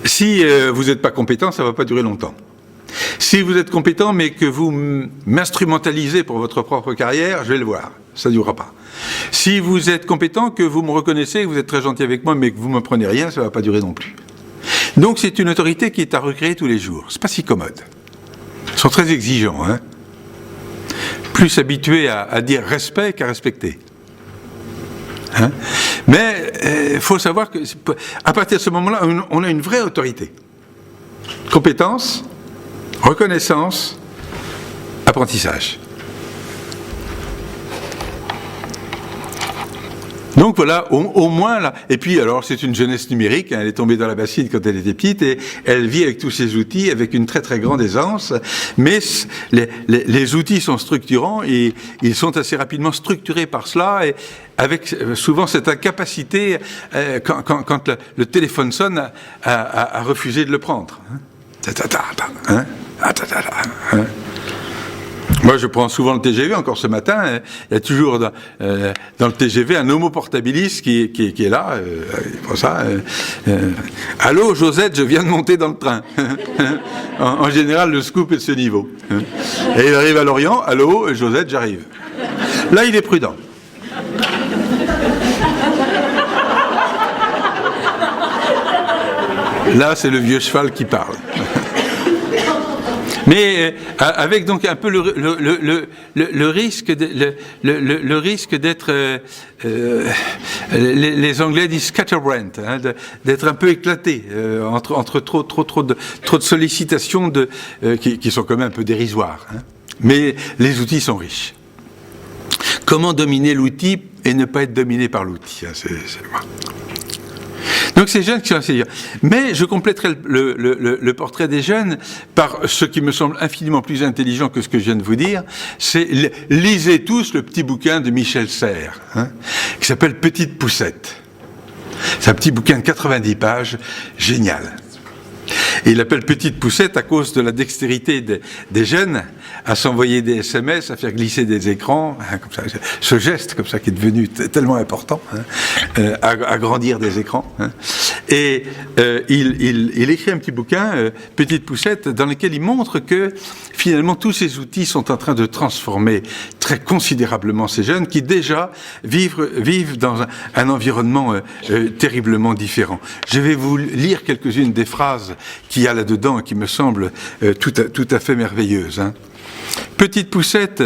Si vous n'êtes pas compétent, ça ne va pas durer longtemps. Si vous êtes compétent, mais que vous m'instrumentalisez pour votre propre carrière, je vais le voir. Ça ne durera pas. Si vous êtes compétent, que vous me reconnaissez, que vous êtes très gentil avec moi, mais que vous ne me prenez rien, ça ne va pas durer non plus. Donc c'est une autorité qui est à recréer tous les jours. C'est pas si commode. Ils sont très exigeants, hein. Plus habitués à dire respect qu'à respecter. Hein, mais il faut savoir que à partir de ce moment-là, on a une vraie autorité. Compétence, reconnaissance, apprentissage. Donc voilà, au moins là. Et puis alors c'est une jeunesse numérique, hein, elle est tombée dans la bassine quand elle était petite et elle vit avec tous ces outils avec une très très grande aisance. Mais les outils sont structurants et ils sont assez rapidement structurés par cela et avec souvent cette incapacité quand le téléphone sonne à refuser de le prendre. Hein? Moi, je prends souvent le TGV, encore ce matin, il y a toujours dans le TGV un homo portabilis qui est là, pour ça. Allô, Josette, je viens de monter dans le train. En général, le scoop est de ce niveau. Et il arrive à Lorient, allô, Josette, j'arrive. Là, il est prudent. Là, c'est le vieux cheval qui parle. Mais avec donc un peu le risque d'être, les Anglais disent scatterbrained, hein, d'être un peu éclaté entre trop de sollicitations qui sont quand même un peu dérisoires. Hein. Mais les outils sont riches. Comment dominer l'outil et ne pas être dominé par l'outil, hein, Donc ces jeunes qui sont assez... Mais je compléterai le portrait des jeunes par ce qui me semble infiniment plus intelligent que ce que je viens de vous dire, c'est lisez tous le petit bouquin de Michel Serres, hein, qui s'appelle Petite Poussette. C'est un petit bouquin de 90 pages, génial. Et il l'appelle Petite Poussette à cause de la dextérité des jeunes à s'envoyer des SMS, à faire glisser des écrans, hein, comme ça, ce geste comme ça qui est devenu tellement important, hein, à grandir des écrans. Hein. Et il écrit un petit bouquin, Petite Poussette, dans lequel il montre que finalement tous ces outils sont en train de transformer très considérablement ces jeunes qui déjà vivent dans un environnement terriblement différent. Je vais vous lire quelques-unes des phrases qu'il y a là-dedans et qui me semblent tout à fait merveilleuses. Hein. Petite Poussette,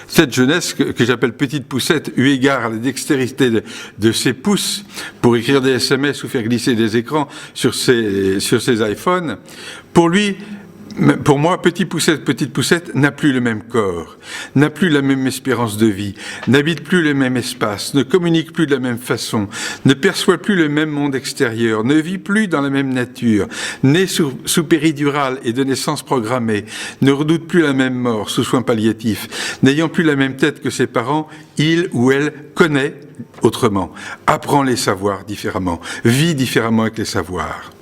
cette jeunesse que j'appelle Petite Poussette, eu égard à la dextérité de ses pouces pour écrire des SMS ou faire glisser des écrans sur ses iPhones, pour moi, Petite Poussette n'a plus le même corps, n'a plus la même espérance de vie, n'habite plus le même espace, ne communique plus de la même façon, ne perçoit plus le même monde extérieur, ne vit plus dans la même nature, né sous péridurale et de naissance programmée, ne redoute plus la même mort sous soins palliatifs, n'ayant plus la même tête que ses parents, il ou elle connaît autrement, apprend les savoirs différemment, vit différemment avec les savoirs.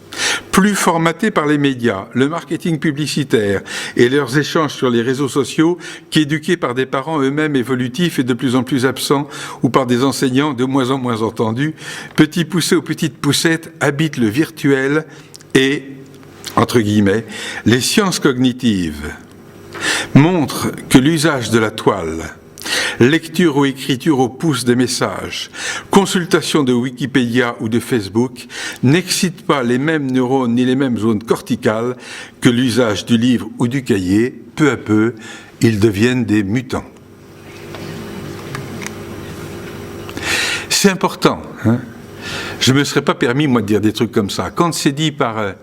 Plus formaté par les médias, le marketing publicitaire et leurs échanges sur les réseaux sociaux qu'éduqué par des parents eux-mêmes évolutifs et de plus en plus absents ou par des enseignants de moins en moins entendus, Petit Poussé ou Petite Poussette habitent le virtuel et, entre guillemets, les sciences cognitives montrent que l'usage de la toile, lecture ou écriture au pouce des messages, consultation de Wikipédia ou de Facebook n'excite pas les mêmes neurones ni les mêmes zones corticales que l'usage du livre ou du cahier. Peu à peu, ils deviennent des mutants. C'est important. Hein, je ne me serais pas permis, moi, de dire des trucs comme ça. Quand c'est dit par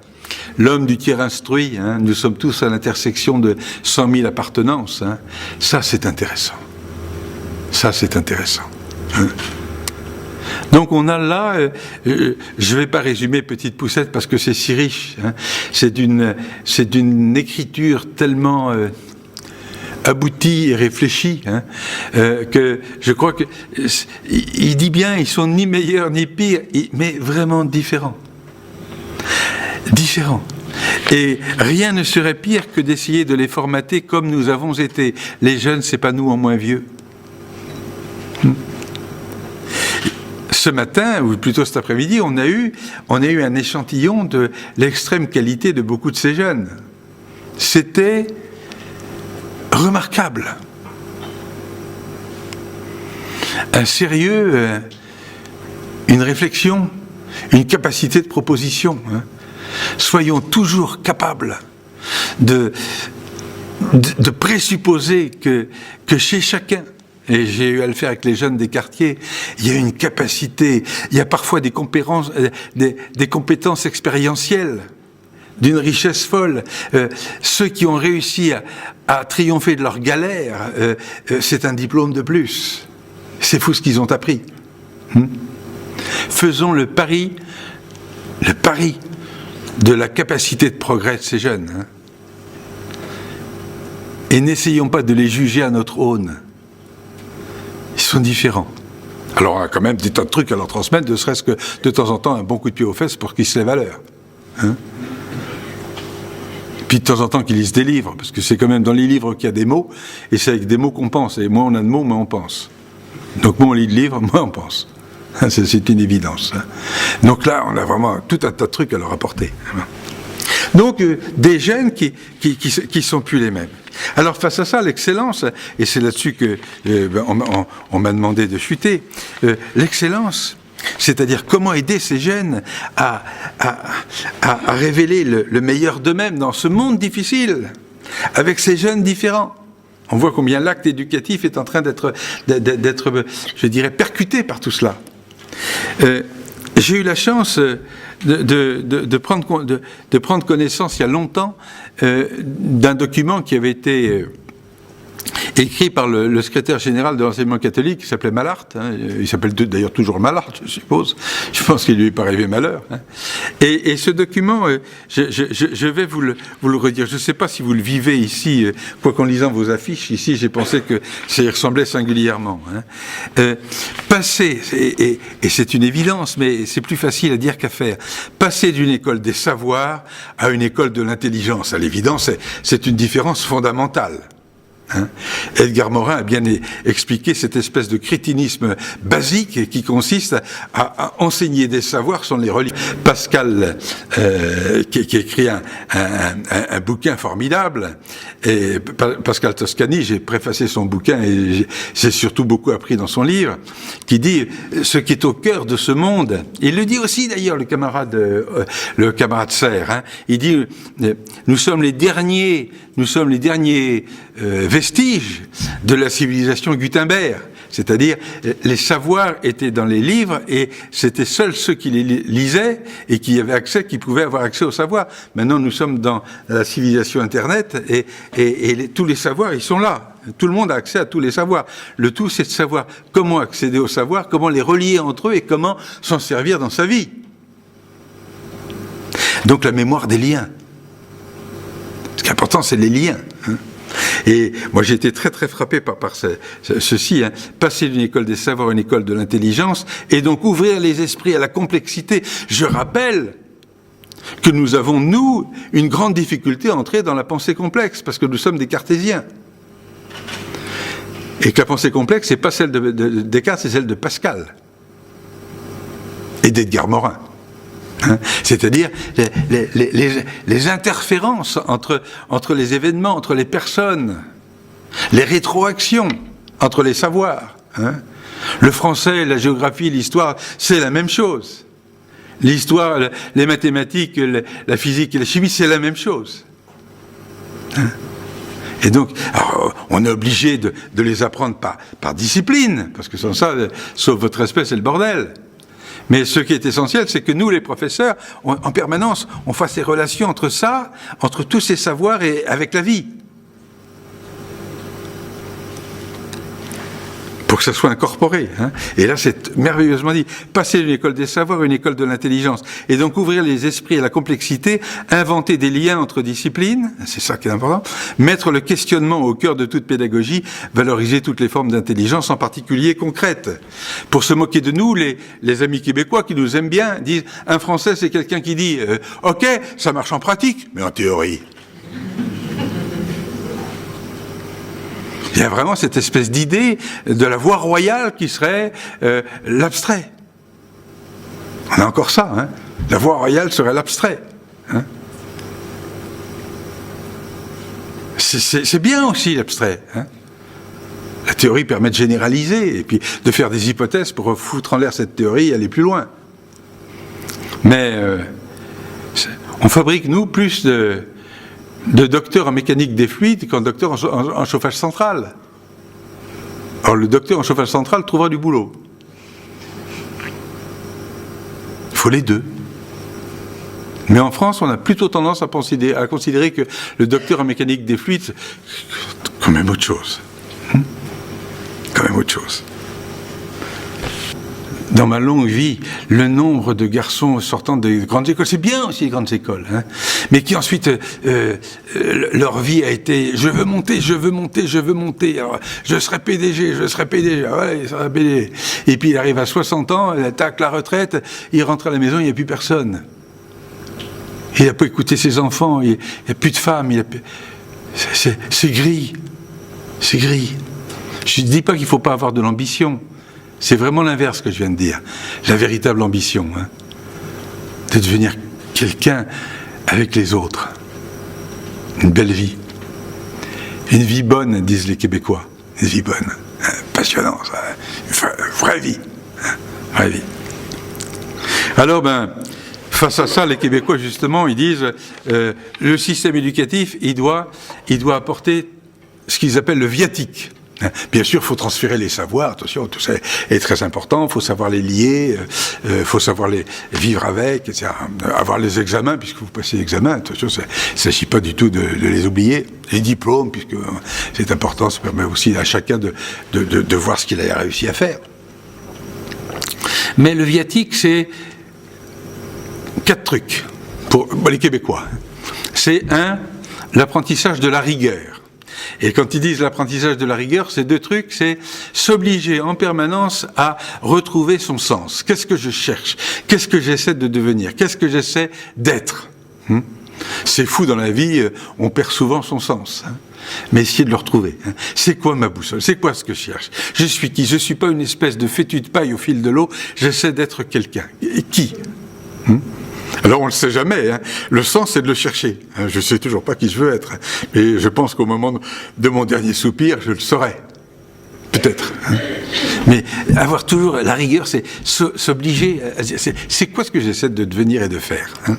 l'homme du tiers instruit, hein, nous sommes tous à l'intersection de 100 000 appartenances, hein, ça c'est intéressant. Ça, c'est intéressant. Donc, on a là, je ne vais pas résumer Petite Poussette parce que c'est si riche. Hein. C'est d'une écriture tellement aboutie et réfléchie hein, que je crois que il dit bien, ils sont ni meilleurs ni pires, mais vraiment différents. Différents. Et rien ne serait pire que d'essayer de les formater comme nous avons été. Les jeunes, c'est pas nous en moins vieux. Ce matin, ou plutôt cet après-midi, on a eu un échantillon de l'extrême qualité de beaucoup de ces jeunes. C'était remarquable. Un sérieux, une réflexion, une capacité de proposition. Hein. Soyons toujours capables de présupposer que chez chacun, et j'ai eu à le faire avec les jeunes des quartiers, il y a une capacité, il y a parfois des compétences expérientielles d'une richesse folle. Ceux qui ont réussi à triompher de leur galère, c'est un diplôme de plus. C'est fou ce qu'ils ont appris. Faisons le pari de la capacité de progrès de ces jeunes. Et n'essayons pas de les juger à notre aune. Ils sont différents. Alors on a quand même des tas de trucs à leur transmettre, ne serait-ce que de temps en temps un bon coup de pied aux fesses pour qu'ils se lèvent à l'heure. Puis de temps en temps qu'ils lisent des livres, parce que c'est quand même dans les livres qu'il y a des mots, et c'est avec des mots qu'on pense. Et moins on a de mots, moins on pense. Donc moins on lit de livres, moins on pense. C'est une évidence. Donc là, on a vraiment tout un tas de trucs à leur apporter. Donc des gènes qui sont plus les mêmes. Alors face à ça, l'excellence, et c'est là-dessus que on m'a demandé de chuter, l'excellence, c'est-à-dire comment aider ces jeunes à révéler le meilleur d'eux-mêmes dans ce monde difficile, avec ces jeunes différents. On voit combien l'acte éducatif est en train d'être, je dirais, percuté par tout cela. J'ai eu la chance de prendre connaissance il y a longtemps d'un document qui avait été écrit par le secrétaire général de l'enseignement catholique, qui s'appelait Mallard. Il s'appelle d'ailleurs toujours Mallard, je suppose. Je pense qu'il lui est pas arrivé malheur. Et ce document, je vais vous le redire. Je ne sais pas si vous le vivez ici, quoiqu'en lisant vos affiches, ici, j'ai pensé que ça y ressemblait singulièrement. Passer, et c'est une évidence, mais c'est plus facile à dire qu'à faire, passer d'une école des savoirs à une école de l'intelligence. À l'évidence, c'est une différence fondamentale. Edgar Morin a bien expliqué cette espèce de crétinisme basique qui consiste à enseigner des savoirs sans les relier. Pascal, qui écrit un bouquin formidable, et Pascal Toscani, j'ai préfacé son bouquin et j'ai surtout beaucoup appris dans son livre, qui dit ce qui est au cœur de ce monde. Il le dit aussi d'ailleurs, le camarade Serre. Il dit nous sommes les derniers vestiges de la civilisation Gutenberg, c'est-à-dire les savoirs étaient dans les livres et c'était seuls ceux qui les lisaient et qui avaient accès, qui pouvaient avoir accès au savoir. Maintenant, nous sommes dans la civilisation Internet et tous les savoirs, ils sont là. Tout le monde a accès à tous les savoirs. Le tout, c'est de savoir comment accéder aux savoirs, comment les relier entre eux et comment s'en servir dans sa vie. Donc la mémoire des liens. Ce qui est important, c'est les liens. Et moi, j'ai été très très frappé par ceci, passer d'une école des savoirs à une école de l'intelligence, et donc ouvrir les esprits à la complexité. Je rappelle que nous avons, nous, une grande difficulté à entrer dans la pensée complexe, parce que nous sommes des cartésiens. Et que la pensée complexe, c'est pas celle de Descartes, c'est celle de Pascal. Et d'Edgar Morin. C'est-à-dire les interférences entre les événements, entre les personnes, les rétroactions entre les savoirs. Le français, la géographie, l'histoire, c'est la même chose. L'histoire, les mathématiques, la physique et la chimie, c'est la même chose. Et donc, alors, on est obligé de les apprendre par discipline, parce que sans ça, sauf votre espèce, c'est le bordel. Mais ce qui est essentiel, c'est que nous, les professeurs, en permanence, on fasse ces relations entre ça, entre tous ces savoirs et avec la vie. Pour que ça soit incorporé. Et là, c'est merveilleusement dit. Passer d'une école des savoirs à une école de l'intelligence. Et donc ouvrir les esprits à la complexité, inventer des liens entre disciplines, c'est ça qui est important, mettre le questionnement au cœur de toute pédagogie, valoriser toutes les formes d'intelligence, en particulier concrètes. Pour se moquer de nous, les amis québécois qui nous aiment bien disent « Un Français, c'est quelqu'un qui dit « Ok, ça marche en pratique, mais en théorie ». Il y a vraiment cette espèce d'idée de la voie royale qui serait l'abstrait. On a encore ça, La voie royale serait l'abstrait. C'est bien aussi l'abstrait. La théorie permet de généraliser et puis de faire des hypothèses pour foutre en l'air cette théorie et aller plus loin. Mais on fabrique, nous, plus de docteur en mécanique des fluides qu'en docteur en chauffage central. Alors le docteur en chauffage central trouvera du boulot. Il faut les deux. Mais en France, on a plutôt tendance à considérer que le docteur en mécanique des fluides, c'est quand même autre chose. Quand même autre chose. dans ma longue vie, le nombre de garçons sortant des grandes écoles, c'est bien aussi les grandes écoles, hein, mais qui ensuite, leur vie a été, je veux monter, alors, je serai PDG, ouais, il sera PDG. Et puis il arrive à 60 ans, tac, la retraite, il rentre à la maison, il n'y a plus personne. Il n'a pas écouté ses enfants, il n'y a plus de femmes, c'est gris. C'est gris. Je ne dis pas qu'il ne faut pas avoir de l'ambition. C'est vraiment l'inverse que je viens de dire. La véritable ambition, hein, de devenir quelqu'un avec les autres. Une belle vie. Une vie bonne, disent les Québécois. Une vie bonne. Hein, passionnant, ça. Une vraie vie. Hein, vraie vie. Alors, face à ça, les Québécois, justement, ils disent le système éducatif, il doit apporter ce qu'ils appellent le viatique. Bien sûr, il faut transférer les savoirs, attention, tout ça est très important, il faut savoir les lier, il faut savoir les vivre avec, etc. Avoir les examens, puisque vous passez l'examen, attention, il ne s'agit pas du tout de les oublier, les diplômes, puisque c'est important, ça permet aussi à chacun de voir ce qu'il a réussi à faire. Mais le viatique, c'est 4 trucs pour les Québécois. C'est l'apprentissage de la rigueur. Et quand ils disent l'apprentissage de la rigueur, c'est 2 trucs, c'est s'obliger en permanence à retrouver son sens. Qu'est-ce que je cherche? Qu'est-ce que j'essaie de devenir? Qu'est-ce que j'essaie d'être? C'est fou dans la vie, on perd souvent son sens. Mais essayez de le retrouver. C'est quoi ma boussole? C'est quoi ce que je cherche? Je suis qui? Je ne suis pas une espèce de fétu de paille au fil de l'eau, j'essaie d'être quelqu'un. Et qui? Alors on ne le sait jamais, hein. Le sens c'est de le chercher. Je ne sais toujours pas qui je veux être. Et je pense qu'au moment de mon dernier soupir, je le saurai. Peut-être. Hein. Mais avoir toujours la rigueur, c'est s'obliger. C'est quoi ce que j'essaie de devenir et de faire, hein.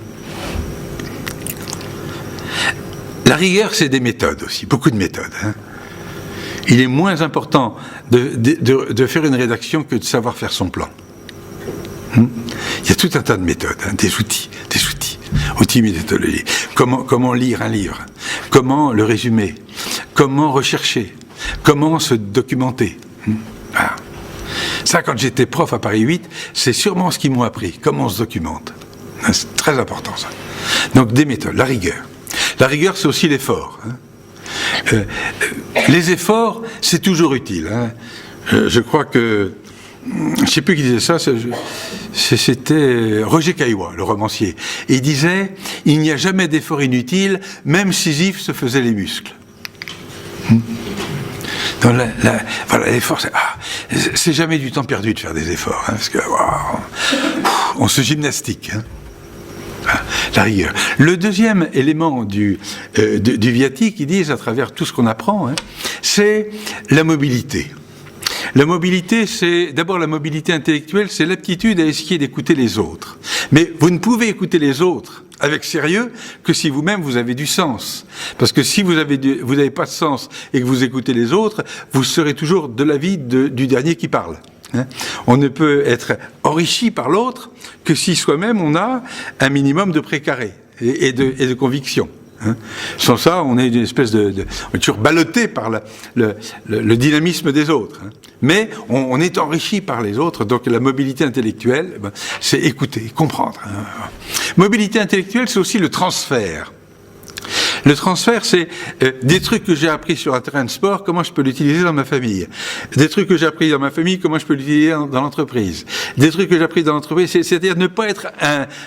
La rigueur, c'est des méthodes aussi, beaucoup de méthodes, hein. Il est moins important de faire une rédaction que de savoir faire son plan. Il y a tout un tas de méthodes, hein, des outils méthodologiques. Comment lire un livre, comment le résumer, comment rechercher, comment se documenter. Voilà. Ça, quand j'étais prof à Paris 8, c'est sûrement ce qu'ils m'ont appris, comment on se documente. C'est très important, ça. Donc, des méthodes, la rigueur. La rigueur, c'est aussi l'effort. Hein. Les efforts, c'est toujours utile. Hein. Je crois que je ne sais plus qui disait ça, c'était Roger Caillois, le romancier. Et il disait, il n'y a jamais d'effort inutile, même Sisyphe se faisait les muscles. Donc voilà, l'effort, c'est jamais du temps perdu de faire des efforts, hein, parce que on se gymnastique. Hein. La rigueur. Le deuxième élément du viatique, ils disent, à travers tout ce qu'on apprend, hein, c'est la mobilité. La mobilité, c'est d'abord la mobilité intellectuelle, c'est l'aptitude à essayer d'écouter les autres. Mais vous ne pouvez écouter les autres avec sérieux que si vous-même vous avez du sens. Parce que si vous n'avez pas de sens et que vous écoutez les autres, vous serez toujours de l'avis du dernier qui parle. Hein. On ne peut être enrichi par l'autre que si soi-même on a un minimum de précaré et de conviction. Hein. Sans ça, on est une espèce on est toujours ballotté par le dynamisme des autres. Hein. Mais on est enrichi par les autres, donc la mobilité intellectuelle, c'est écouter, comprendre. Hein. Mobilité intellectuelle, c'est aussi le transfert. Le transfert, c'est des trucs que j'ai appris sur un terrain de sport, comment je peux l'utiliser dans ma famille. Des trucs que j'ai appris dans ma famille, comment je peux l'utiliser dans l'entreprise. Des trucs que j'ai appris dans l'entreprise, c'est-à-dire ne pas être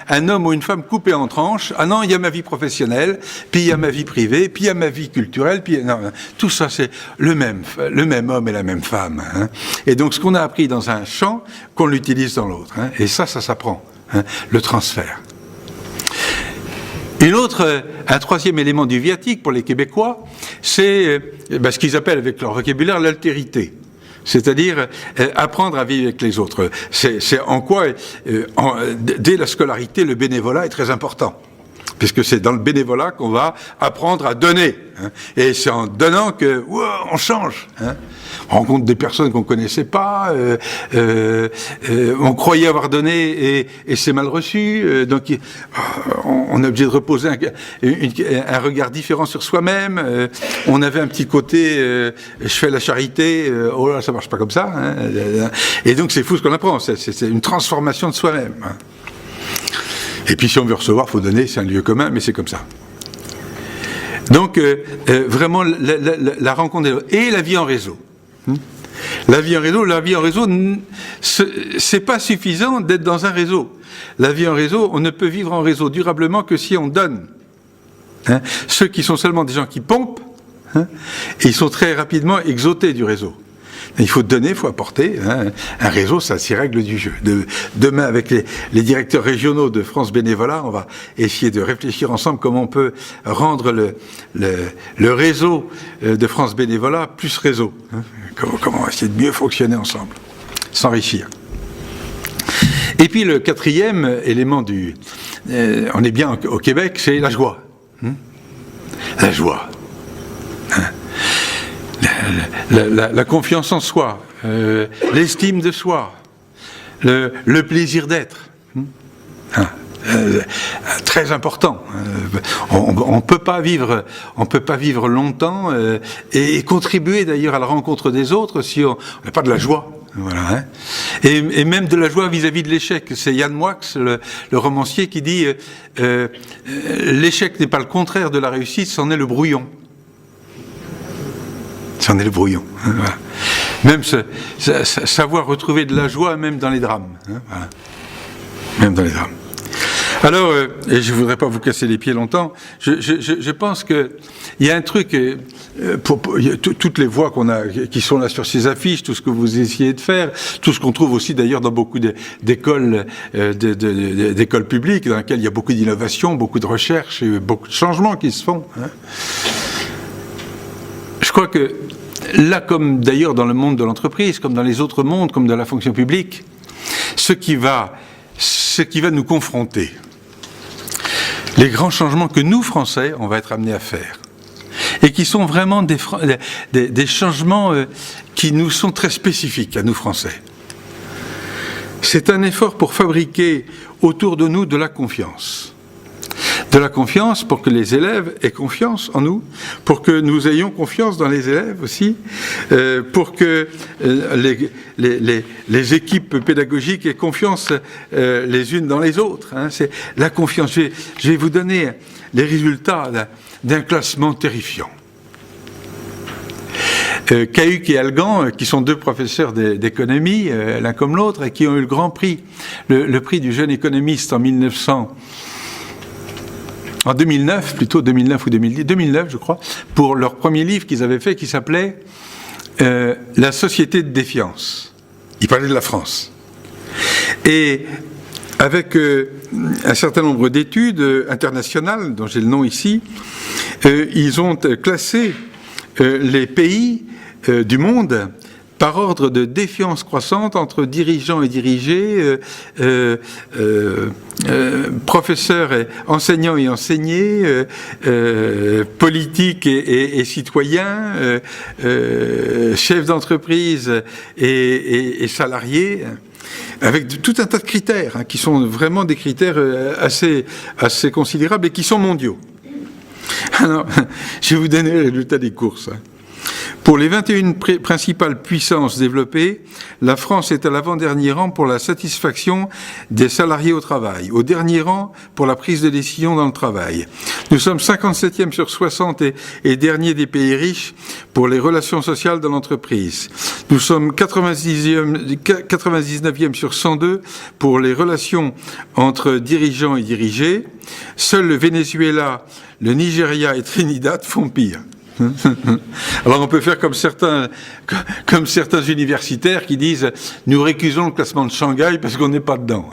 un homme ou une femme coupé en tranches. Ah non, il y a ma vie professionnelle, puis il y a ma vie privée, puis il y a ma vie culturelle, puis non, tout ça, c'est le même homme et la même femme. Hein. Et donc, ce qu'on a appris dans un champ, qu'on l'utilise dans l'autre. Hein. Et ça s'apprend, hein, le transfert. Un troisième élément du viatique pour les Québécois, c'est ce qu'ils appellent avec leur vocabulaire l'altérité. C'est-à-dire apprendre à vivre avec les autres. C'est en quoi, dès la scolarité, le bénévolat est très important. Parce que c'est dans le bénévolat qu'on va apprendre à donner. Hein. Et c'est en donnant que on change. Hein. On rencontre des personnes qu'on ne connaissait pas, on croyait avoir donné et c'est mal reçu. Donc on est obligé de reposer un regard différent sur soi-même. On avait un petit côté, je fais la charité, oh là, ça marche pas comme ça. Hein. Et donc c'est fou ce qu'on apprend, c'est une transformation de soi-même. Hein. Et puis si on veut recevoir, il faut donner, c'est un lieu commun, mais c'est comme ça. Donc vraiment la rencontre et la vie en réseau. La vie en réseau, c'est pas suffisant d'être dans un réseau. La vie en réseau, on ne peut vivre en réseau durablement que si on donne. Hein. Ceux qui sont seulement des gens qui pompent, hein, ils sont très rapidement exotés du réseau. Il faut donner, il faut apporter. Hein. Un réseau, ça, c'est règle du jeu. Demain, avec les directeurs régionaux de France Bénévolat, on va essayer de réfléchir ensemble comment on peut rendre le réseau de France Bénévolat plus réseau. Hein. Comment on va essayer de mieux fonctionner ensemble, s'enrichir. Et puis le quatrième élément on est bien au Québec, c'est la joie. Hein. La joie. Hein. La confiance en soi, l'estime de soi, le plaisir d'être. Hein, très important. On peut pas vivre longtemps et contribuer d'ailleurs à la rencontre des autres si on n'a pas de la joie. Voilà, hein. Et même de la joie vis-à-vis de l'échec. C'est Yann Moix, le romancier, qui dit l'échec n'est pas le contraire de la réussite, c'en est le brouillon. C'en est le brouillon. Hein, voilà. Même savoir retrouver de la joie, même dans les drames. Hein, voilà. Même dans les drames. Alors, et je ne voudrais pas vous casser les pieds longtemps, je pense qu'il y a un truc, toutes les voix qui sont là sur ces affiches, tout ce que vous essayez de faire, tout ce qu'on trouve aussi d'ailleurs dans beaucoup d'écoles publiques, dans lesquelles il y a beaucoup d'innovation, beaucoup de recherche, et beaucoup de changements qui se font. Hein. Je crois que là, comme d'ailleurs dans le monde de l'entreprise, comme dans les autres mondes, comme dans la fonction publique, ce qui va nous confronter, les grands changements que nous, Français, on va être amenés à faire, et qui sont vraiment des changements qui nous sont très spécifiques à nous, Français. C'est un effort pour fabriquer autour de nous de la confiance. De la confiance pour que les élèves aient confiance en nous, pour que nous ayons confiance dans les élèves aussi, pour que les équipes pédagogiques aient confiance les unes dans les autres. Hein. C'est la confiance. Je vais vous donner les résultats d'un classement terrifiant. Cahuc et Algan, qui sont deux professeurs d'économie, l'un comme l'autre, et qui ont eu le grand prix, le prix du jeune économiste en 2009 ou 2010, 2009 je crois, pour leur premier livre qu'ils avaient fait qui s'appelait La société de défiance. Ils parlaient de la France. Et avec un certain nombre d'études internationales, dont j'ai le nom ici, ils ont classé les pays du monde par ordre de défiance croissante entre dirigeants et dirigés, professeurs et enseignants et enseignés, politiques et citoyens, chefs d'entreprise et salariés, avec tout un tas de critères, hein, qui sont vraiment des critères assez considérables et qui sont mondiaux. Alors, je vais vous donner les résultats des courses. Pour les 21 principales puissances développées, la France est à l'avant-dernier rang pour la satisfaction des salariés au travail, au dernier rang pour la prise de décision dans le travail. Nous sommes 57e sur 60 et dernier des pays riches pour les relations sociales dans l'entreprise. Nous sommes 99e sur 102 pour les relations entre dirigeants et dirigés. Seuls le Venezuela, le Nigeria et Trinidad font pire. Alors on peut faire comme certains universitaires qui disent nous récusons le classement de Shanghai parce qu'on n'est pas dedans.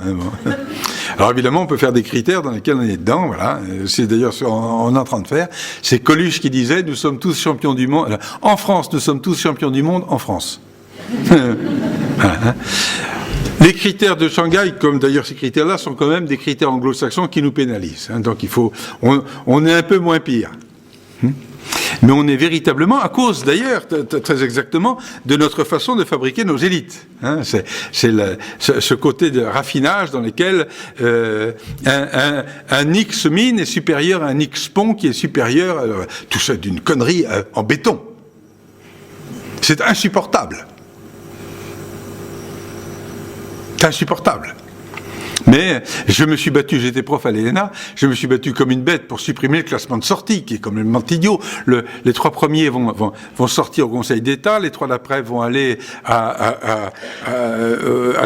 Alors évidemment on peut faire des critères dans lesquels on est dedans, voilà. C'est d'ailleurs ce qu'on est en train de faire. C'est Coluche qui disait nous sommes tous champions du monde. En France nous sommes tous champions du monde en France. Voilà. Les critères de Shanghai, comme d'ailleurs ces critères-là, sont quand même des critères anglo-saxons qui nous pénalisent. Hein, donc on est un peu moins pire. Mais on est véritablement, à cause d'ailleurs, très exactement, de notre façon de fabriquer nos élites. Hein, c'est ce côté de raffinage dans lequel un X mine est supérieur à un X pont qui est supérieur, tout ça d'une connerie en béton. C'est insupportable. C'est insupportable. Mais je me suis battu, j'étais prof à l'ENA, je me suis battu comme une bête pour supprimer le classement de sortie, qui est complètement idiot. Les 3 premiers vont sortir au Conseil d'État, les 3 d'après vont aller à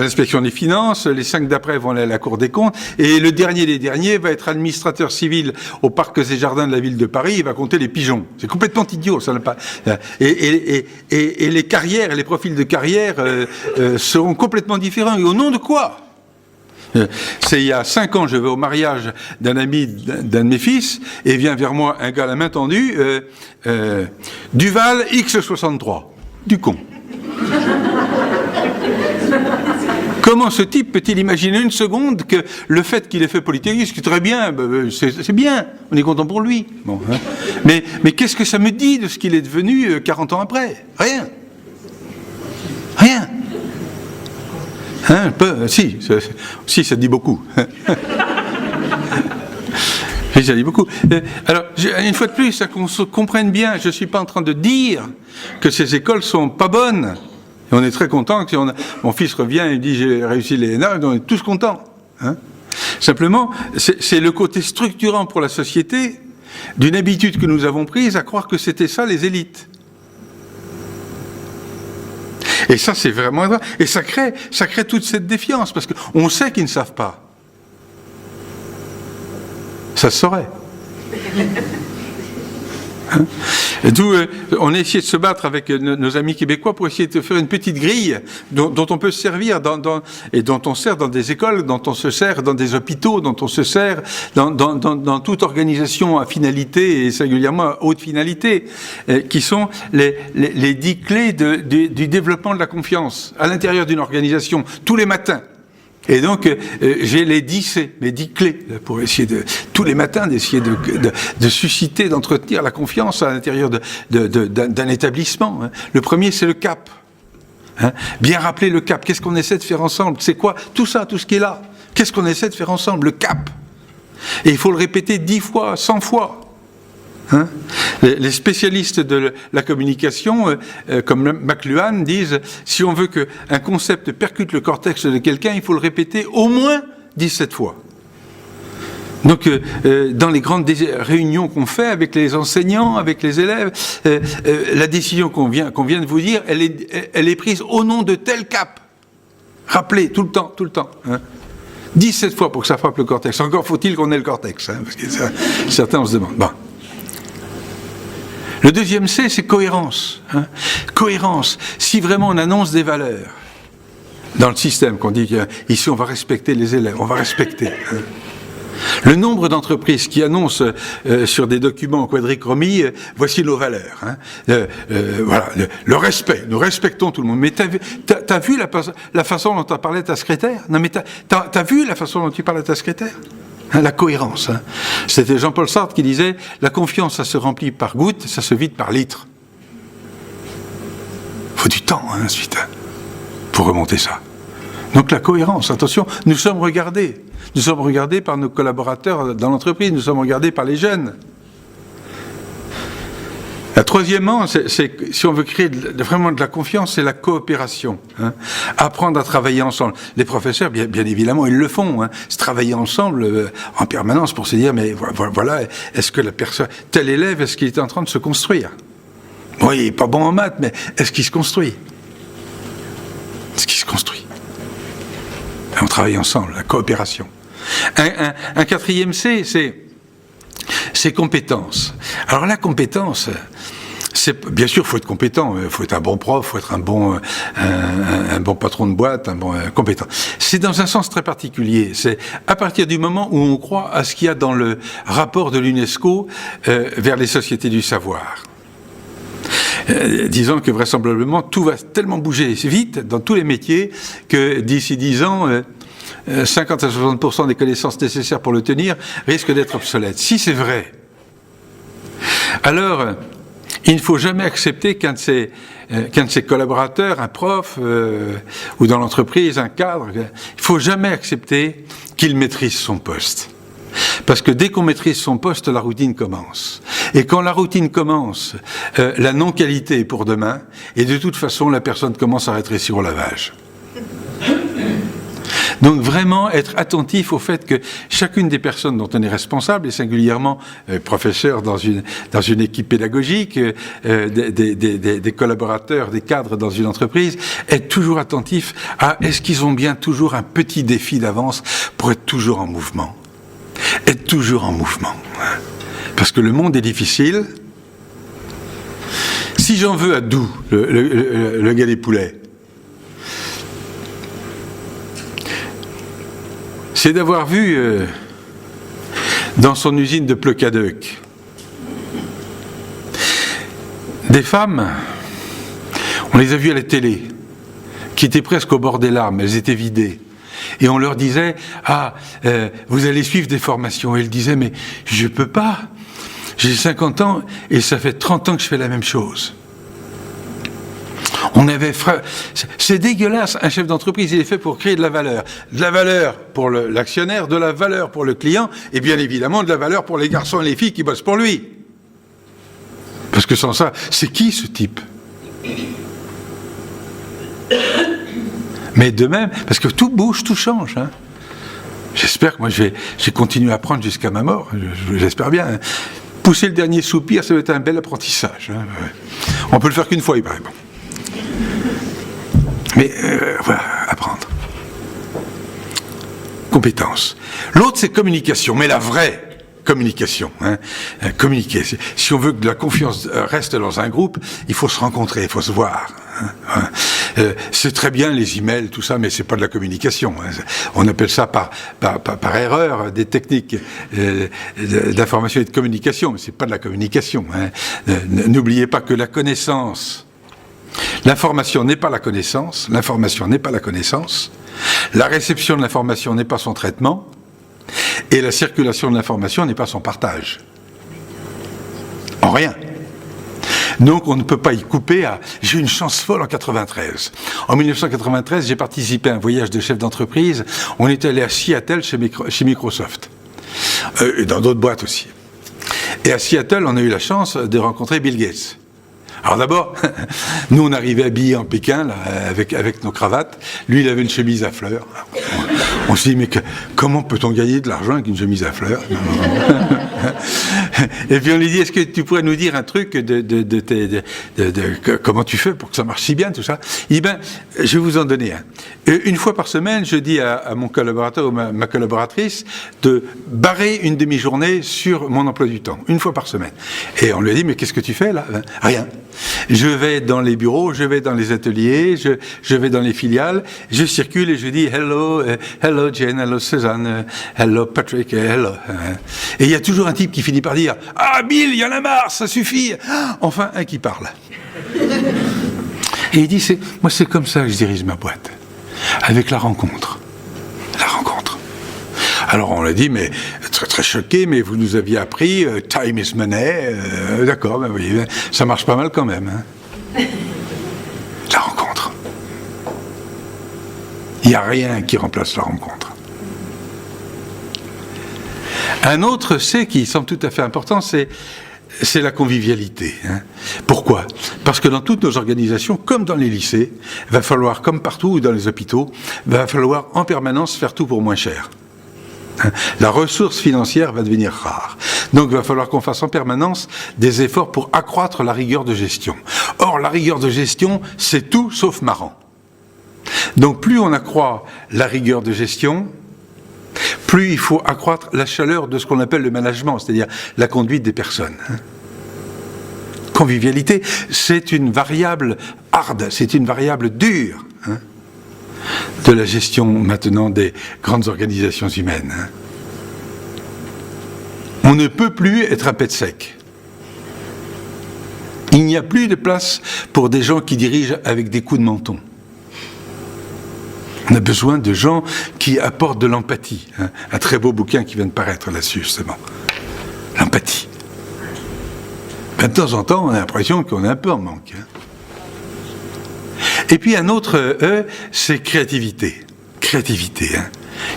l'inspection des finances, les 5 d'après vont aller à la Cour des comptes, et le dernier des derniers va être administrateur civil aux parcs et jardins de la ville de Paris, il va compter les pigeons. C'est complètement idiot, ça n'a pas. Et les carrières, et les profils de carrière seront complètement différents. Et au nom de quoi ? C'est il y a 5 ans, je vais au mariage d'un ami d'un de mes fils, et vient vers moi un gars à la main tendue, Duval X63, du con. Comment ce type peut-il imaginer une seconde que le fait qu'il ait fait Polytechnique, c'est très bien, c'est bien, on est content pour lui. Bon, hein. Mais qu'est-ce que ça me dit de ce qu'il est devenu 40 ans après ? Rien. Rien. Hein, si, ça dit beaucoup. Oui, ça dit beaucoup. Alors, une fois de plus, qu'on se comprenne bien, je ne suis pas en train de dire que ces écoles sont pas bonnes. Et on est très contents. Mon fils revient et dit j'ai réussi l'ENA, on est tous contents. Hein. Simplement, c'est le côté structurant pour la société d'une habitude que nous avons prise à croire que c'était ça les élites. Et ça, c'est vraiment grave. Et ça crée toute cette défiance, parce qu'on sait qu'ils ne savent pas. Ça se saurait. Hein? D'où on a essayé de se battre avec nos amis québécois pour essayer de faire une petite grille dont on peut se servir et dont on sert dans des écoles, dont on se sert dans des hôpitaux, dont on se sert dans toute organisation à finalité et singulièrement à haute finalité, qui sont les 10 clés du développement de la confiance à l'intérieur d'une organisation tous les matins. Et donc, j'ai les 10 C, les 10 clés, pour essayer tous les matins, d'essayer de susciter, d'entretenir la confiance à l'intérieur d'un établissement. Le premier, c'est le cap. Hein, bien rappeler le cap. Qu'est-ce qu'on essaie de faire ensemble ? C'est quoi ? Tout ça, tout ce qui est là. Qu'est-ce qu'on essaie de faire ensemble ? Le cap. Et il faut le répéter 10 fois, 100 fois. Hein, les spécialistes de la communication, comme McLuhan, disent si on veut qu'un concept percute le cortex de quelqu'un, il faut le répéter au moins 17 fois. Donc, dans les grandes réunions qu'on fait avec les enseignants, avec les élèves, la décision qu'on vient de vous dire, elle est prise au nom de tel cap. Rappelez, tout le temps. Hein. 17 fois pour que ça frappe le cortex. Encore faut-il qu'on ait le cortex, hein, parce que certains on se demandent. Bon. Le deuxième C, c'est cohérence. Hein. Cohérence. Si vraiment on annonce des valeurs dans le système, qu'on dit qu'ici on va respecter les élèves, on va respecter. Hein. Le nombre d'entreprises qui annoncent sur des documents en quadrichromie, voici nos valeurs. Hein. Voilà, le respect, nous respectons tout le monde. Mais t'as vu la façon dont tu as parlé à ta secrétaire ? Non mais t'as vu la façon dont tu parles à ta secrétaire ? Hein, la cohérence. Hein. C'était Jean-Paul Sartre qui disait « La confiance, ça se remplit par gouttes, ça se vide par litre. » Il faut du temps, hein, ensuite, hein, pour remonter ça. Donc la cohérence, attention, nous sommes regardés. Nous sommes regardés par nos collaborateurs dans l'entreprise, nous sommes regardés par les jeunes. Troisièmement, si on veut créer vraiment de la confiance, c'est la coopération. Hein. Apprendre à travailler ensemble. Les professeurs, bien évidemment, ils le font. Hein. Se travailler ensemble en permanence pour se dire, mais voilà, est-ce que la personne, tel élève, est-ce qu'il est en train de se construire ? Bon, il n'est pas bon en maths, mais est-ce qu'il se construit ? Est-ce qu'il se construit ? Et on travaille ensemble, la coopération. Un quatrième C, c'est compétence. Alors la compétence, bien sûr, il faut être compétent, il faut être un bon prof, il faut être un bon patron de boîte, un bon compétent. C'est dans un sens très particulier. C'est à partir du moment où on croit à ce qu'il y a dans le rapport de l'UNESCO vers les sociétés du savoir. disant que vraisemblablement tout va tellement bouger vite dans tous les métiers que d'ici 10 ans, 50 à 60% des connaissances nécessaires pour le tenir risquent d'être obsolètes. Si c'est vrai, alors il ne faut jamais accepter qu'un de ses collaborateurs, un prof, ou dans l'entreprise, un cadre, il ne faut jamais accepter qu'il maîtrise son poste. Parce que dès qu'on maîtrise son poste, la routine commence. Et quand la routine commence, la non-qualité est pour demain, et de toute façon, la personne commence à rétrécir au lavage. Donc vraiment être attentif au fait que chacune des personnes dont on est responsable, et singulièrement professeur dans une équipe pédagogique, des collaborateurs, des cadres dans une entreprise, être toujours attentif à est-ce qu'ils ont bien toujours un petit défi d'avance pour être toujours en mouvement. Être toujours en mouvement. Parce que le monde est difficile. Si j'en veux à Doux, le gars des poulets, c'est d'avoir vu dans son usine de Pleucadeuc des femmes, on les a vues à la télé, qui étaient presque au bord des larmes, elles étaient vidées. Et on leur disait, vous allez suivre des formations. Et elles disaient, mais je peux pas. J'ai 50 ans et ça fait 30 ans que je fais la même chose. C'est dégueulasse, un chef d'entreprise, il est fait pour créer de la valeur. De la valeur pour l'actionnaire, de la valeur pour le client, et bien évidemment de la valeur pour les garçons et les filles qui bossent pour lui. Parce que sans ça, c'est qui ce type ? Mais de même, parce que tout bouge, tout change. Hein. J'espère que moi j'ai continué à apprendre jusqu'à ma mort, j'espère bien. Hein. Pousser le dernier soupir, ça va être un bel apprentissage. Hein. On peut le faire qu'une fois, il paraît bon. Mais voilà, apprendre. Compétence. L'autre, c'est communication, mais la vraie communication. Hein. Communiquer. Si on veut que la confiance reste dans un groupe, il faut se rencontrer, il faut se voir. Hein. C'est très bien les emails, tout ça, mais c'est pas de la communication. Hein. On appelle ça par erreur des techniques d'information et de communication, mais c'est pas de la communication. Hein. N'oubliez pas que la connaissance, l'information n'est pas la connaissance, l'information n'est pas la connaissance, la réception de l'information n'est pas son traitement, et la circulation de l'information n'est pas son partage. En rien. Donc on ne peut pas y couper à... J'ai eu une chance folle en 93. En 1993, j'ai participé à un voyage de chef d'entreprise. On est allé à Seattle chez Microsoft. Et dans d'autres boîtes aussi. Et à Seattle, on a eu la chance de rencontrer Bill Gates. Alors d'abord, nous on arrivait habillés en Pékin, là, avec nos cravates. Lui, il avait une chemise à fleurs. On s'est dit, mais comment peut-on gagner de l'argent avec une chemise à fleurs ? Et puis on lui dit, est-ce que tu pourrais nous dire un truc comment tu fais pour que ça marche si bien, tout ça ? Il dit, je vais vous en donner un. Une fois par semaine, je dis à mon collaborateur ou ma collaboratrice de barrer une demi-journée sur mon emploi du temps, une fois par semaine. Et on lui a dit, mais qu'est-ce que tu fais là ? Rien. Je vais dans les bureaux, je vais dans les ateliers, je vais dans les filiales, je circule et je dis hello Jane, hello Suzanne, hello Patrick, hello. Et il y a toujours un type qui finit par dire ah Bill, il y en a marre, ça suffit. Enfin un qui parle. Et il dit moi c'est comme ça que je dirige ma boîte, avec la rencontre. La rencontre. Alors on l'a dit, mais très très choqué, mais vous nous aviez appris time is money, d'accord, ben oui, ça marche pas mal quand même. Hein. La rencontre. Il n'y a rien qui remplace la rencontre. Un autre C qui semble tout à fait important, c'est la convivialité. Hein. Pourquoi ? Parce que dans toutes nos organisations, comme dans les lycées, il va falloir, comme partout, ou dans les hôpitaux, il va falloir en permanence faire tout pour moins cher. La ressource financière va devenir rare. Donc il va falloir qu'on fasse en permanence des efforts pour accroître la rigueur de gestion. Or, la rigueur de gestion, c'est tout sauf marrant. Donc plus on accroît la rigueur de gestion, plus il faut accroître la chaleur de ce qu'on appelle le management, c'est-à-dire la conduite des personnes. Convivialité, c'est une variable hard, c'est une variable dure. De la gestion maintenant des grandes organisations humaines. On ne peut plus être un pet sec. Il n'y a plus de place pour des gens qui dirigent avec des coups de menton. On a besoin de gens qui apportent de l'empathie. Un très beau bouquin qui vient de paraître là-dessus, justement. L'empathie. De temps en temps, on a l'impression qu'on est un peu en manque. Et puis un autre E, c'est créativité. Créativité.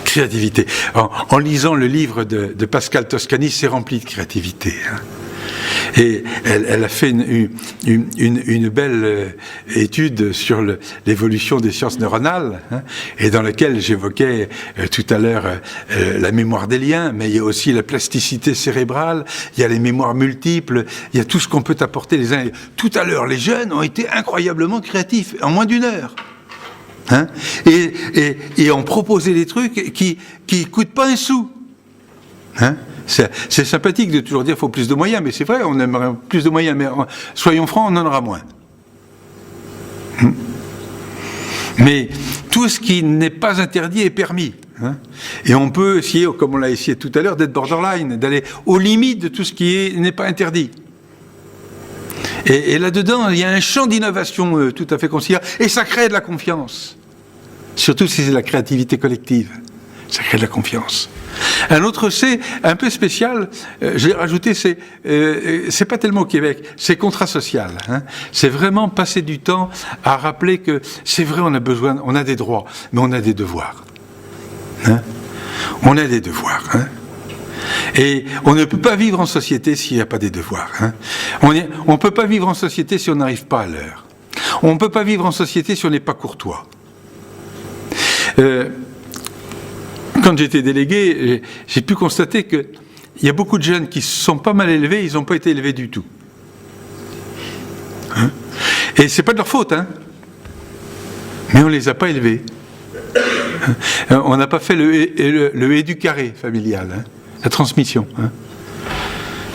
Créativité. En lisant le livre de Pascal Toscani, c'est rempli de créativité. Et elle a fait une belle étude sur l'évolution des sciences neuronales, et dans laquelle j'évoquais tout à l'heure la mémoire des liens, mais il y a aussi la plasticité cérébrale, il y a les mémoires multiples, il y a tout ce qu'on peut apporter les uns. Tout à l'heure, les jeunes ont été incroyablement créatifs, en moins d'1 heure. Et ont proposé des trucs qui coûtent pas un sou. C'est sympathique de toujours dire qu'il faut plus de moyens, mais c'est vrai, on aimerait plus de moyens, mais soyons francs, on en aura moins. Mais tout ce qui n'est pas interdit est permis. Et on peut essayer, comme on l'a essayé tout à l'heure, d'être borderline, d'aller aux limites de tout ce qui n'est pas interdit. Et là-dedans, il y a un champ d'innovation tout à fait considérable, et ça crée de la confiance. Surtout si c'est la créativité collective. Ça crée de la confiance. Un autre C, un peu spécial, j'ai rajouté, c'est pas tellement au Québec, c'est contrat social. C'est vraiment passer du temps à rappeler que c'est vrai, on a des droits, mais on a des devoirs. On a des devoirs. Et on ne peut pas vivre en société s'il n'y a pas des devoirs. On ne peut pas vivre en société si on n'arrive pas à l'heure. On ne peut pas vivre en société si on n'est pas courtois. Quand j'étais délégué, j'ai pu constater qu'il y a beaucoup de jeunes qui sont pas mal élevés, ils n'ont pas été élevés du tout. Et c'est pas de leur faute, mais on les a pas élevés. On n'a pas fait le hé du carré familial, la transmission.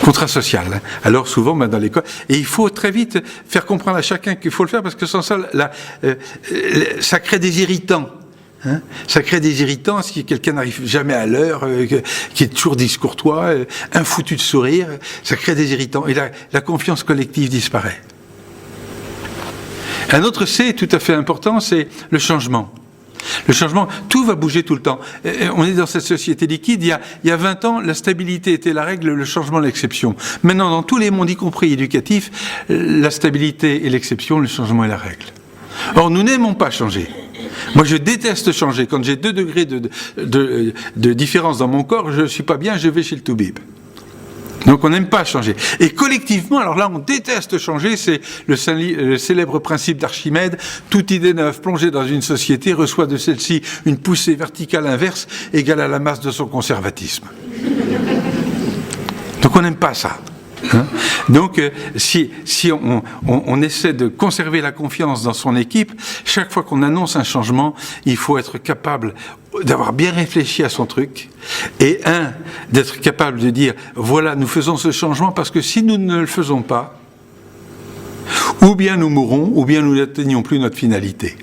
Contrat social. Alors souvent, dans l'école, et il faut très vite faire comprendre à chacun qu'il faut le faire, parce que sans ça, ça crée des irritants. Ça crée des irritants si quelqu'un n'arrive jamais à l'heure, qui est toujours discourtois, un foutu de sourire, ça crée des irritants. Et la confiance collective disparaît. Un autre C tout à fait important, c'est le changement. Le changement, tout va bouger tout le temps. On est dans cette société liquide. Il y a 20 ans, la stabilité était la règle, le changement l'exception. Maintenant, dans tous les mondes, y compris éducatifs, la stabilité est l'exception, le changement est la règle. Or, nous n'aimons pas changer. Moi, je déteste changer. Quand j'ai 2 degrés de différence dans mon corps, je ne suis pas bien, je vais chez le toubib. Donc on n'aime pas changer. Et collectivement, alors là on déteste changer, c'est le célèbre principe d'Archimède, toute idée neuve plongée dans une société reçoit de celle-ci une poussée verticale inverse égale à la masse de son conservatisme. Donc on n'aime pas ça. Donc si on essaie de conserver la confiance dans son équipe, chaque fois qu'on annonce un changement, il faut être capable d'avoir bien réfléchi à son truc, et d'être capable de dire voilà, nous faisons ce changement parce que si nous ne le faisons pas, ou bien nous mourrons, ou bien nous n'atteignons plus notre finalité.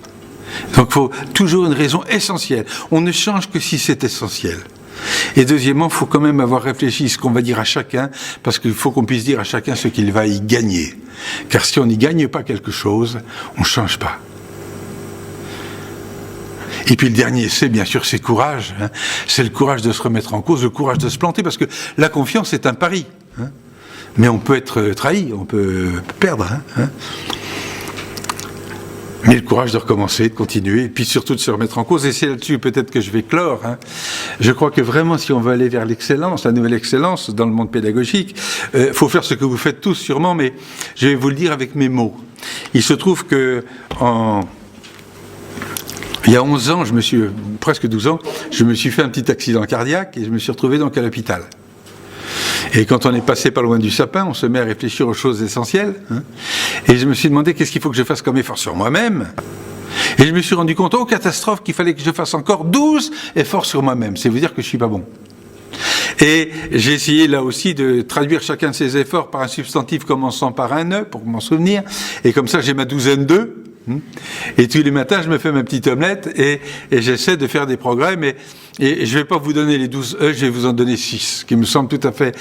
Donc il faut toujours une raison essentielle. On ne change que si c'est essentiel. Et deuxièmement, il faut quand même avoir réfléchi ce qu'on va dire à chacun, parce qu'il faut qu'on puisse dire à chacun ce qu'il va y gagner. Car si on n'y gagne pas quelque chose, on ne change pas. Et puis le dernier, c'est bien sûr, c'est courage. C'est le courage de se remettre en cause, le courage de se planter, parce que la confiance est un pari. Mais on peut être trahi, on peut perdre. Mais le courage de recommencer, de continuer, et puis surtout de se remettre en cause. Et c'est là-dessus peut-être que je vais clore. Je crois que vraiment, si on veut aller vers l'excellence, la nouvelle excellence dans le monde pédagogique, faut faire ce que vous faites tous sûrement, mais je vais vous le dire avec mes mots. Il se trouve que il y a 11 ans, presque 12 ans, je me suis fait un petit accident cardiaque et je me suis retrouvé donc à l'hôpital. Et quand on est passé pas loin du sapin, on se met à réfléchir aux choses essentielles. Et je me suis demandé qu'est-ce qu'il faut que je fasse comme effort sur moi-même. Et je me suis rendu compte, catastrophe, qu'il fallait que je fasse encore 12 efforts sur moi-même. C'est vous dire que je suis pas bon. Et j'ai essayé là aussi de traduire chacun de ces efforts par un substantif commençant par un E, pour m'en souvenir. Et comme ça, j'ai ma douzaine d'E. Et tous les matins, je me fais ma petite omelette et j'essaie de faire des progrès, et je ne vais pas vous donner les 12 E, je vais vous en donner 6, qui me semblent tout à fait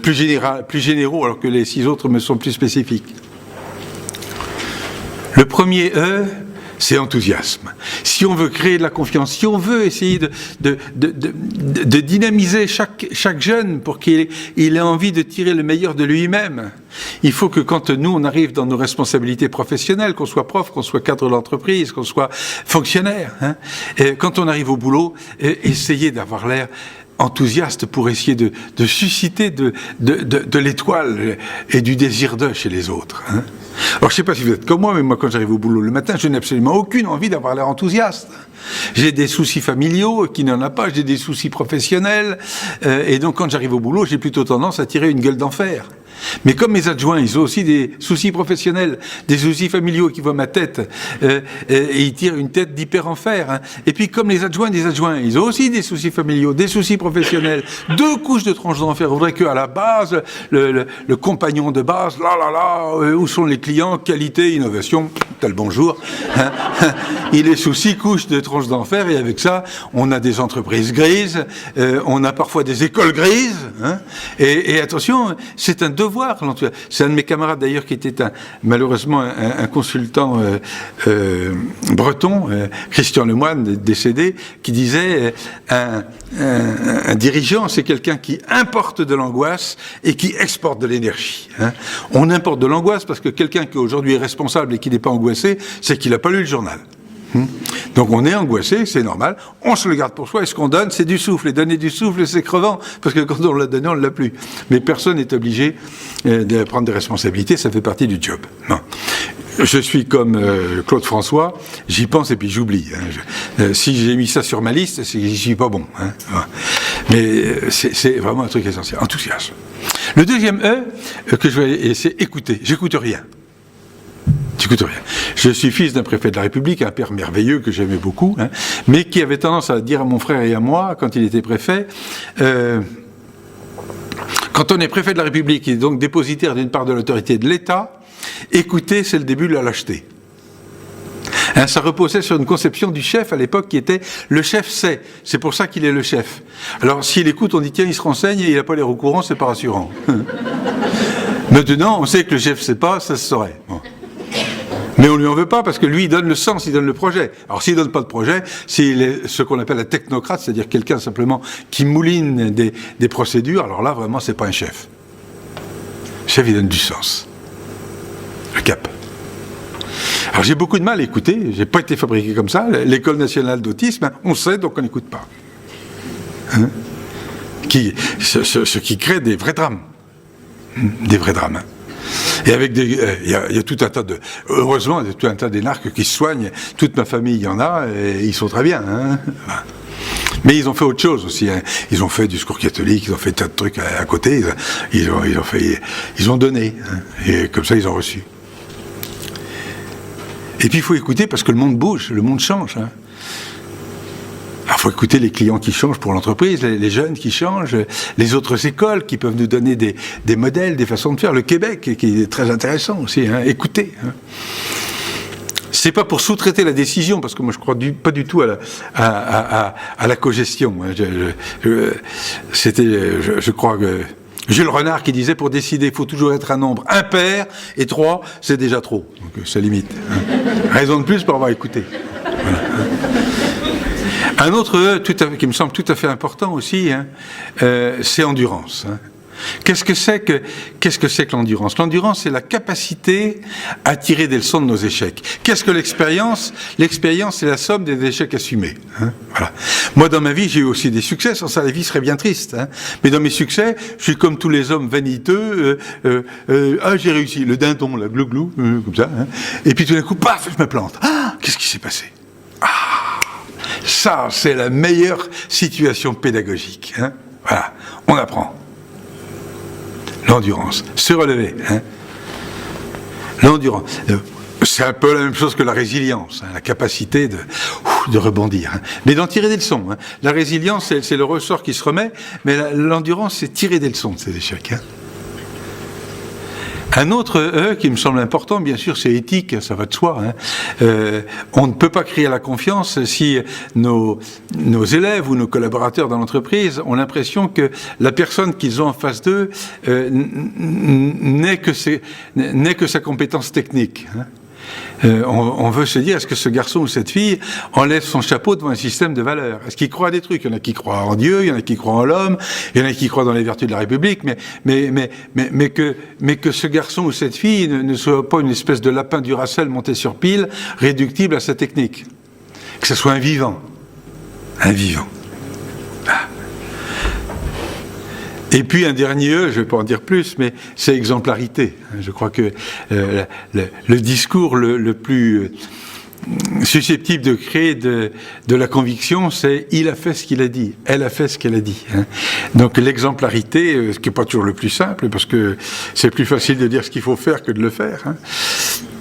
plus généraux, alors que les 6 autres me sont plus spécifiques. Le premier E, c'est enthousiasme. Si on veut créer de la confiance, si on veut essayer de dynamiser chaque jeune pour qu'il ait envie de tirer le meilleur de lui-même, il faut que quand nous, on arrive dans nos responsabilités professionnelles, qu'on soit prof, qu'on soit cadre d'entreprise, qu'on soit fonctionnaire, et quand on arrive au boulot, essayer d'avoir l'air enthousiaste pour essayer de susciter de l'étoile et du désir d'eux chez les autres. Alors, je ne sais pas si vous êtes comme moi, mais moi, quand j'arrive au boulot le matin, je n'ai absolument aucune envie d'avoir l'air enthousiaste. J'ai des soucis familiaux, qui n'en a pas, j'ai des soucis professionnels, et donc quand j'arrive au boulot, j'ai plutôt tendance à tirer une gueule d'enfer. Mais comme mes adjoints, ils ont aussi des soucis professionnels, des soucis familiaux qui voient ma tête, et ils tirent une tête d'hyper-enfer. Et puis comme les adjoints des adjoints, ils ont aussi des soucis familiaux, des soucis professionnels, 2 couches de tranches d'enfer. On voudrait qu'à la base, le compagnon de base, où sont les clients, qualité, innovation, tel bonjour, il est sous 6 couches de tranches d'enfer, et avec ça, on a des entreprises grises, on a parfois des écoles grises, et attention, c'est un devoir. C'est un de mes camarades d'ailleurs qui était malheureusement un consultant breton, Christian Lemoine, décédé, qui disait un dirigeant, c'est quelqu'un qui importe de l'angoisse et qui exporte de l'énergie. On importe de l'angoisse parce que quelqu'un qui aujourd'hui est responsable et qui n'est pas angoissé, c'est qu'il n'a pas lu le journal. Donc on est angoissé, c'est normal, on se le garde pour soi, et ce qu'on donne, c'est du souffle, et donner du souffle, c'est crevant, parce que quand on l'a donné, on ne l'a plus. Mais personne n'est obligé de prendre des responsabilités, ça fait partie du job. Non. Je suis comme Claude François, j'y pense et puis j'oublie. Si j'ai mis ça sur ma liste, c'est que j'y suis pas bon. Mais c'est vraiment un truc essentiel, enthousiasme. Le deuxième E que je vais, c'est écouter, j'écoute rien. J'écoute rien. Je suis fils d'un préfet de la République, un père merveilleux que j'aimais beaucoup, mais qui avait tendance à dire à mon frère et à moi, quand il était préfet, quand on est préfet de la République et donc dépositaire d'une part de l'autorité de l'État, écouter, c'est le début de la lâcheté. Ça reposait sur une conception du chef à l'époque qui était « le chef sait, c'est pour ça qu'il est le chef ». Alors s'il écoute, on dit « tiens, il se renseigne et il n'a pas l'air au courant, c'est pas rassurant ». Maintenant, on sait que le chef ne sait pas, ça se saurait. Bon. Mais on ne lui en veut pas parce que lui, il donne le sens, il donne le projet. Alors s'il ne donne pas de projet, s'il est ce qu'on appelle un technocrate, c'est-à-dire quelqu'un simplement qui mouline des procédures, alors là, vraiment, c'est pas un chef. Le chef, il donne du sens. Le cap. Alors j'ai beaucoup de mal à écouter, j'ai pas été fabriqué comme ça. L'école nationale d'autisme, on sait, donc on n'écoute pas. Ce qui crée des vrais drames. Des vrais drames. Et avec il y a tout un tas de, heureusement, il y a tout un tas d'énarques qui se soignent. Toute ma famille, il y en a, et ils sont très bien. Mais ils ont fait autre chose aussi. Ils ont fait du secours catholique, ils ont fait tas de trucs à côté. Ils ont donné, et comme ça, ils ont reçu. Et puis il faut écouter parce que le monde bouge, le monde change. Alors, il faut écouter les clients qui changent pour l'entreprise, les jeunes qui changent, les autres écoles qui peuvent nous donner des modèles, des façons de faire. Le Québec, qui est très intéressant aussi, écoutez. C'est pas pour sous-traiter la décision, parce que moi je crois pas du tout à la cogestion. Je crois que Jules Renard qui disait pour décider, il faut toujours être un nombre impair, et 3, c'est déjà trop. Donc ça limite. Raison de plus pour avoir écouté. Voilà. Un autre E qui me semble tout à fait important aussi, c'est endurance. Qu'est-ce que c'est que l'endurance ? L'endurance, c'est la capacité à tirer des leçons de nos échecs. Qu'est-ce que l'expérience ? L'expérience, c'est la somme des échecs assumés. Voilà. Moi, dans ma vie, j'ai eu aussi des succès. Sans ça, la vie serait bien triste. Mais dans mes succès, je suis comme tous les hommes vaniteux. J'ai réussi. Le dindon, la glou-glou, comme ça. Et puis tout d'un coup, paf, je me plante. Qu'est-ce qui s'est passé ? Ça, c'est la meilleure situation pédagogique. Voilà, on apprend. L'endurance, se relever. L'endurance, c'est un peu la même chose que la résilience, la capacité de rebondir. Mais d'en tirer des leçons. La résilience, c'est le ressort qui se remet, mais l'endurance, c'est tirer des leçons de ces échecs. Un autre E qui me semble important, bien sûr, c'est éthique, ça va de soi. On ne peut pas créer la confiance si nos élèves ou nos collaborateurs dans l'entreprise ont l'impression que la personne qu'ils ont en face d'eux n'est que sa compétence technique. On veut se dire, est-ce que ce garçon ou cette fille enlève son chapeau devant un système de valeurs? Est-ce qu'il croit à des trucs? Il y en a qui croient en Dieu, il y en a qui croient en l'homme, il y en a qui croient dans les vertus de la République, mais que ce garçon ou cette fille ne soit pas une espèce de lapin du Racel monté sur pile, réductible à sa technique. Que ce soit un vivant. Un vivant. Ah. Et puis un dernier E, je ne vais pas en dire plus, mais c'est exemplarité. Je crois que le discours le plus susceptible de créer de la conviction, c'est « il a fait ce qu'il a dit »,« elle a fait ce qu'elle a dit ». Donc l'exemplarité, ce qui n'est pas toujours le plus simple, parce que c'est plus facile de dire ce qu'il faut faire que de le faire.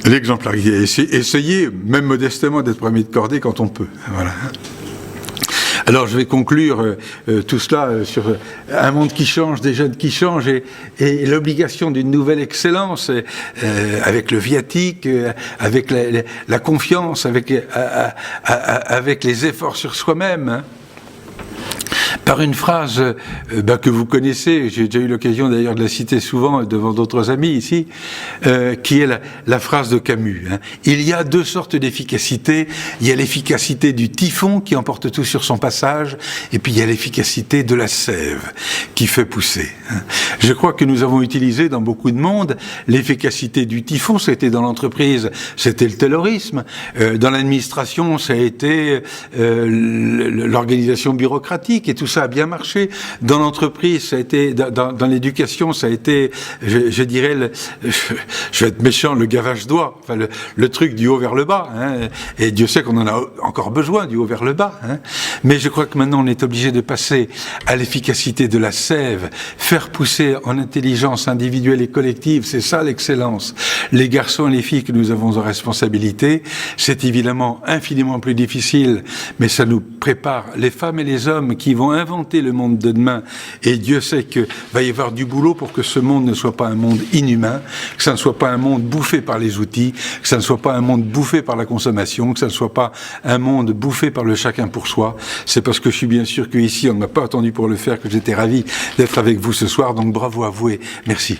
L'exemplarité, essayez, même modestement, d'être premier de cordée quand on peut. Voilà. Alors je vais conclure tout cela sur un monde qui change, des jeunes qui changent et l'obligation d'une nouvelle excellence avec le viatique, avec la confiance, avec les efforts sur soi-même. Par une phrase que vous connaissez, j'ai déjà eu l'occasion d'ailleurs de la citer souvent devant d'autres amis ici, qui est la phrase de Camus. Il y a deux sortes d'efficacité. Il y a l'efficacité du typhon qui emporte tout sur son passage, et puis il y a l'efficacité de la sève qui fait pousser. Je crois que nous avons utilisé dans beaucoup de monde l'efficacité du typhon. C'était dans l'entreprise, c'était le taylorisme. Dans l'administration, ça a été l'organisation bureaucratique, et tout ça a bien marché. Dans l'entreprise, ça a été, dans l'éducation, ça a été, je dirais, je vais être méchant, le gavage doigt, enfin le truc du haut vers le bas. Et Dieu sait qu'on en a encore besoin, du haut vers le bas. Mais je crois que maintenant, on est obligé de passer à l'efficacité de la sève, faire pousser en intelligence individuelle et collective, c'est ça l'excellence. Les garçons et les filles que nous avons en responsabilité, c'est évidemment infiniment plus difficile, mais ça nous prépare, les femmes et les hommes qui vont inventer le monde de demain, et Dieu sait qu'il va y avoir du boulot pour que ce monde ne soit pas un monde inhumain, que ça ne soit pas un monde bouffé par les outils, que ça ne soit pas un monde bouffé par la consommation, que ça ne soit pas un monde bouffé par le chacun pour soi. C'est parce que je suis bien sûr qu'ici on ne m'a pas attendu pour le faire que j'étais ravi d'être avec vous ce soir, donc bravo à vous et merci.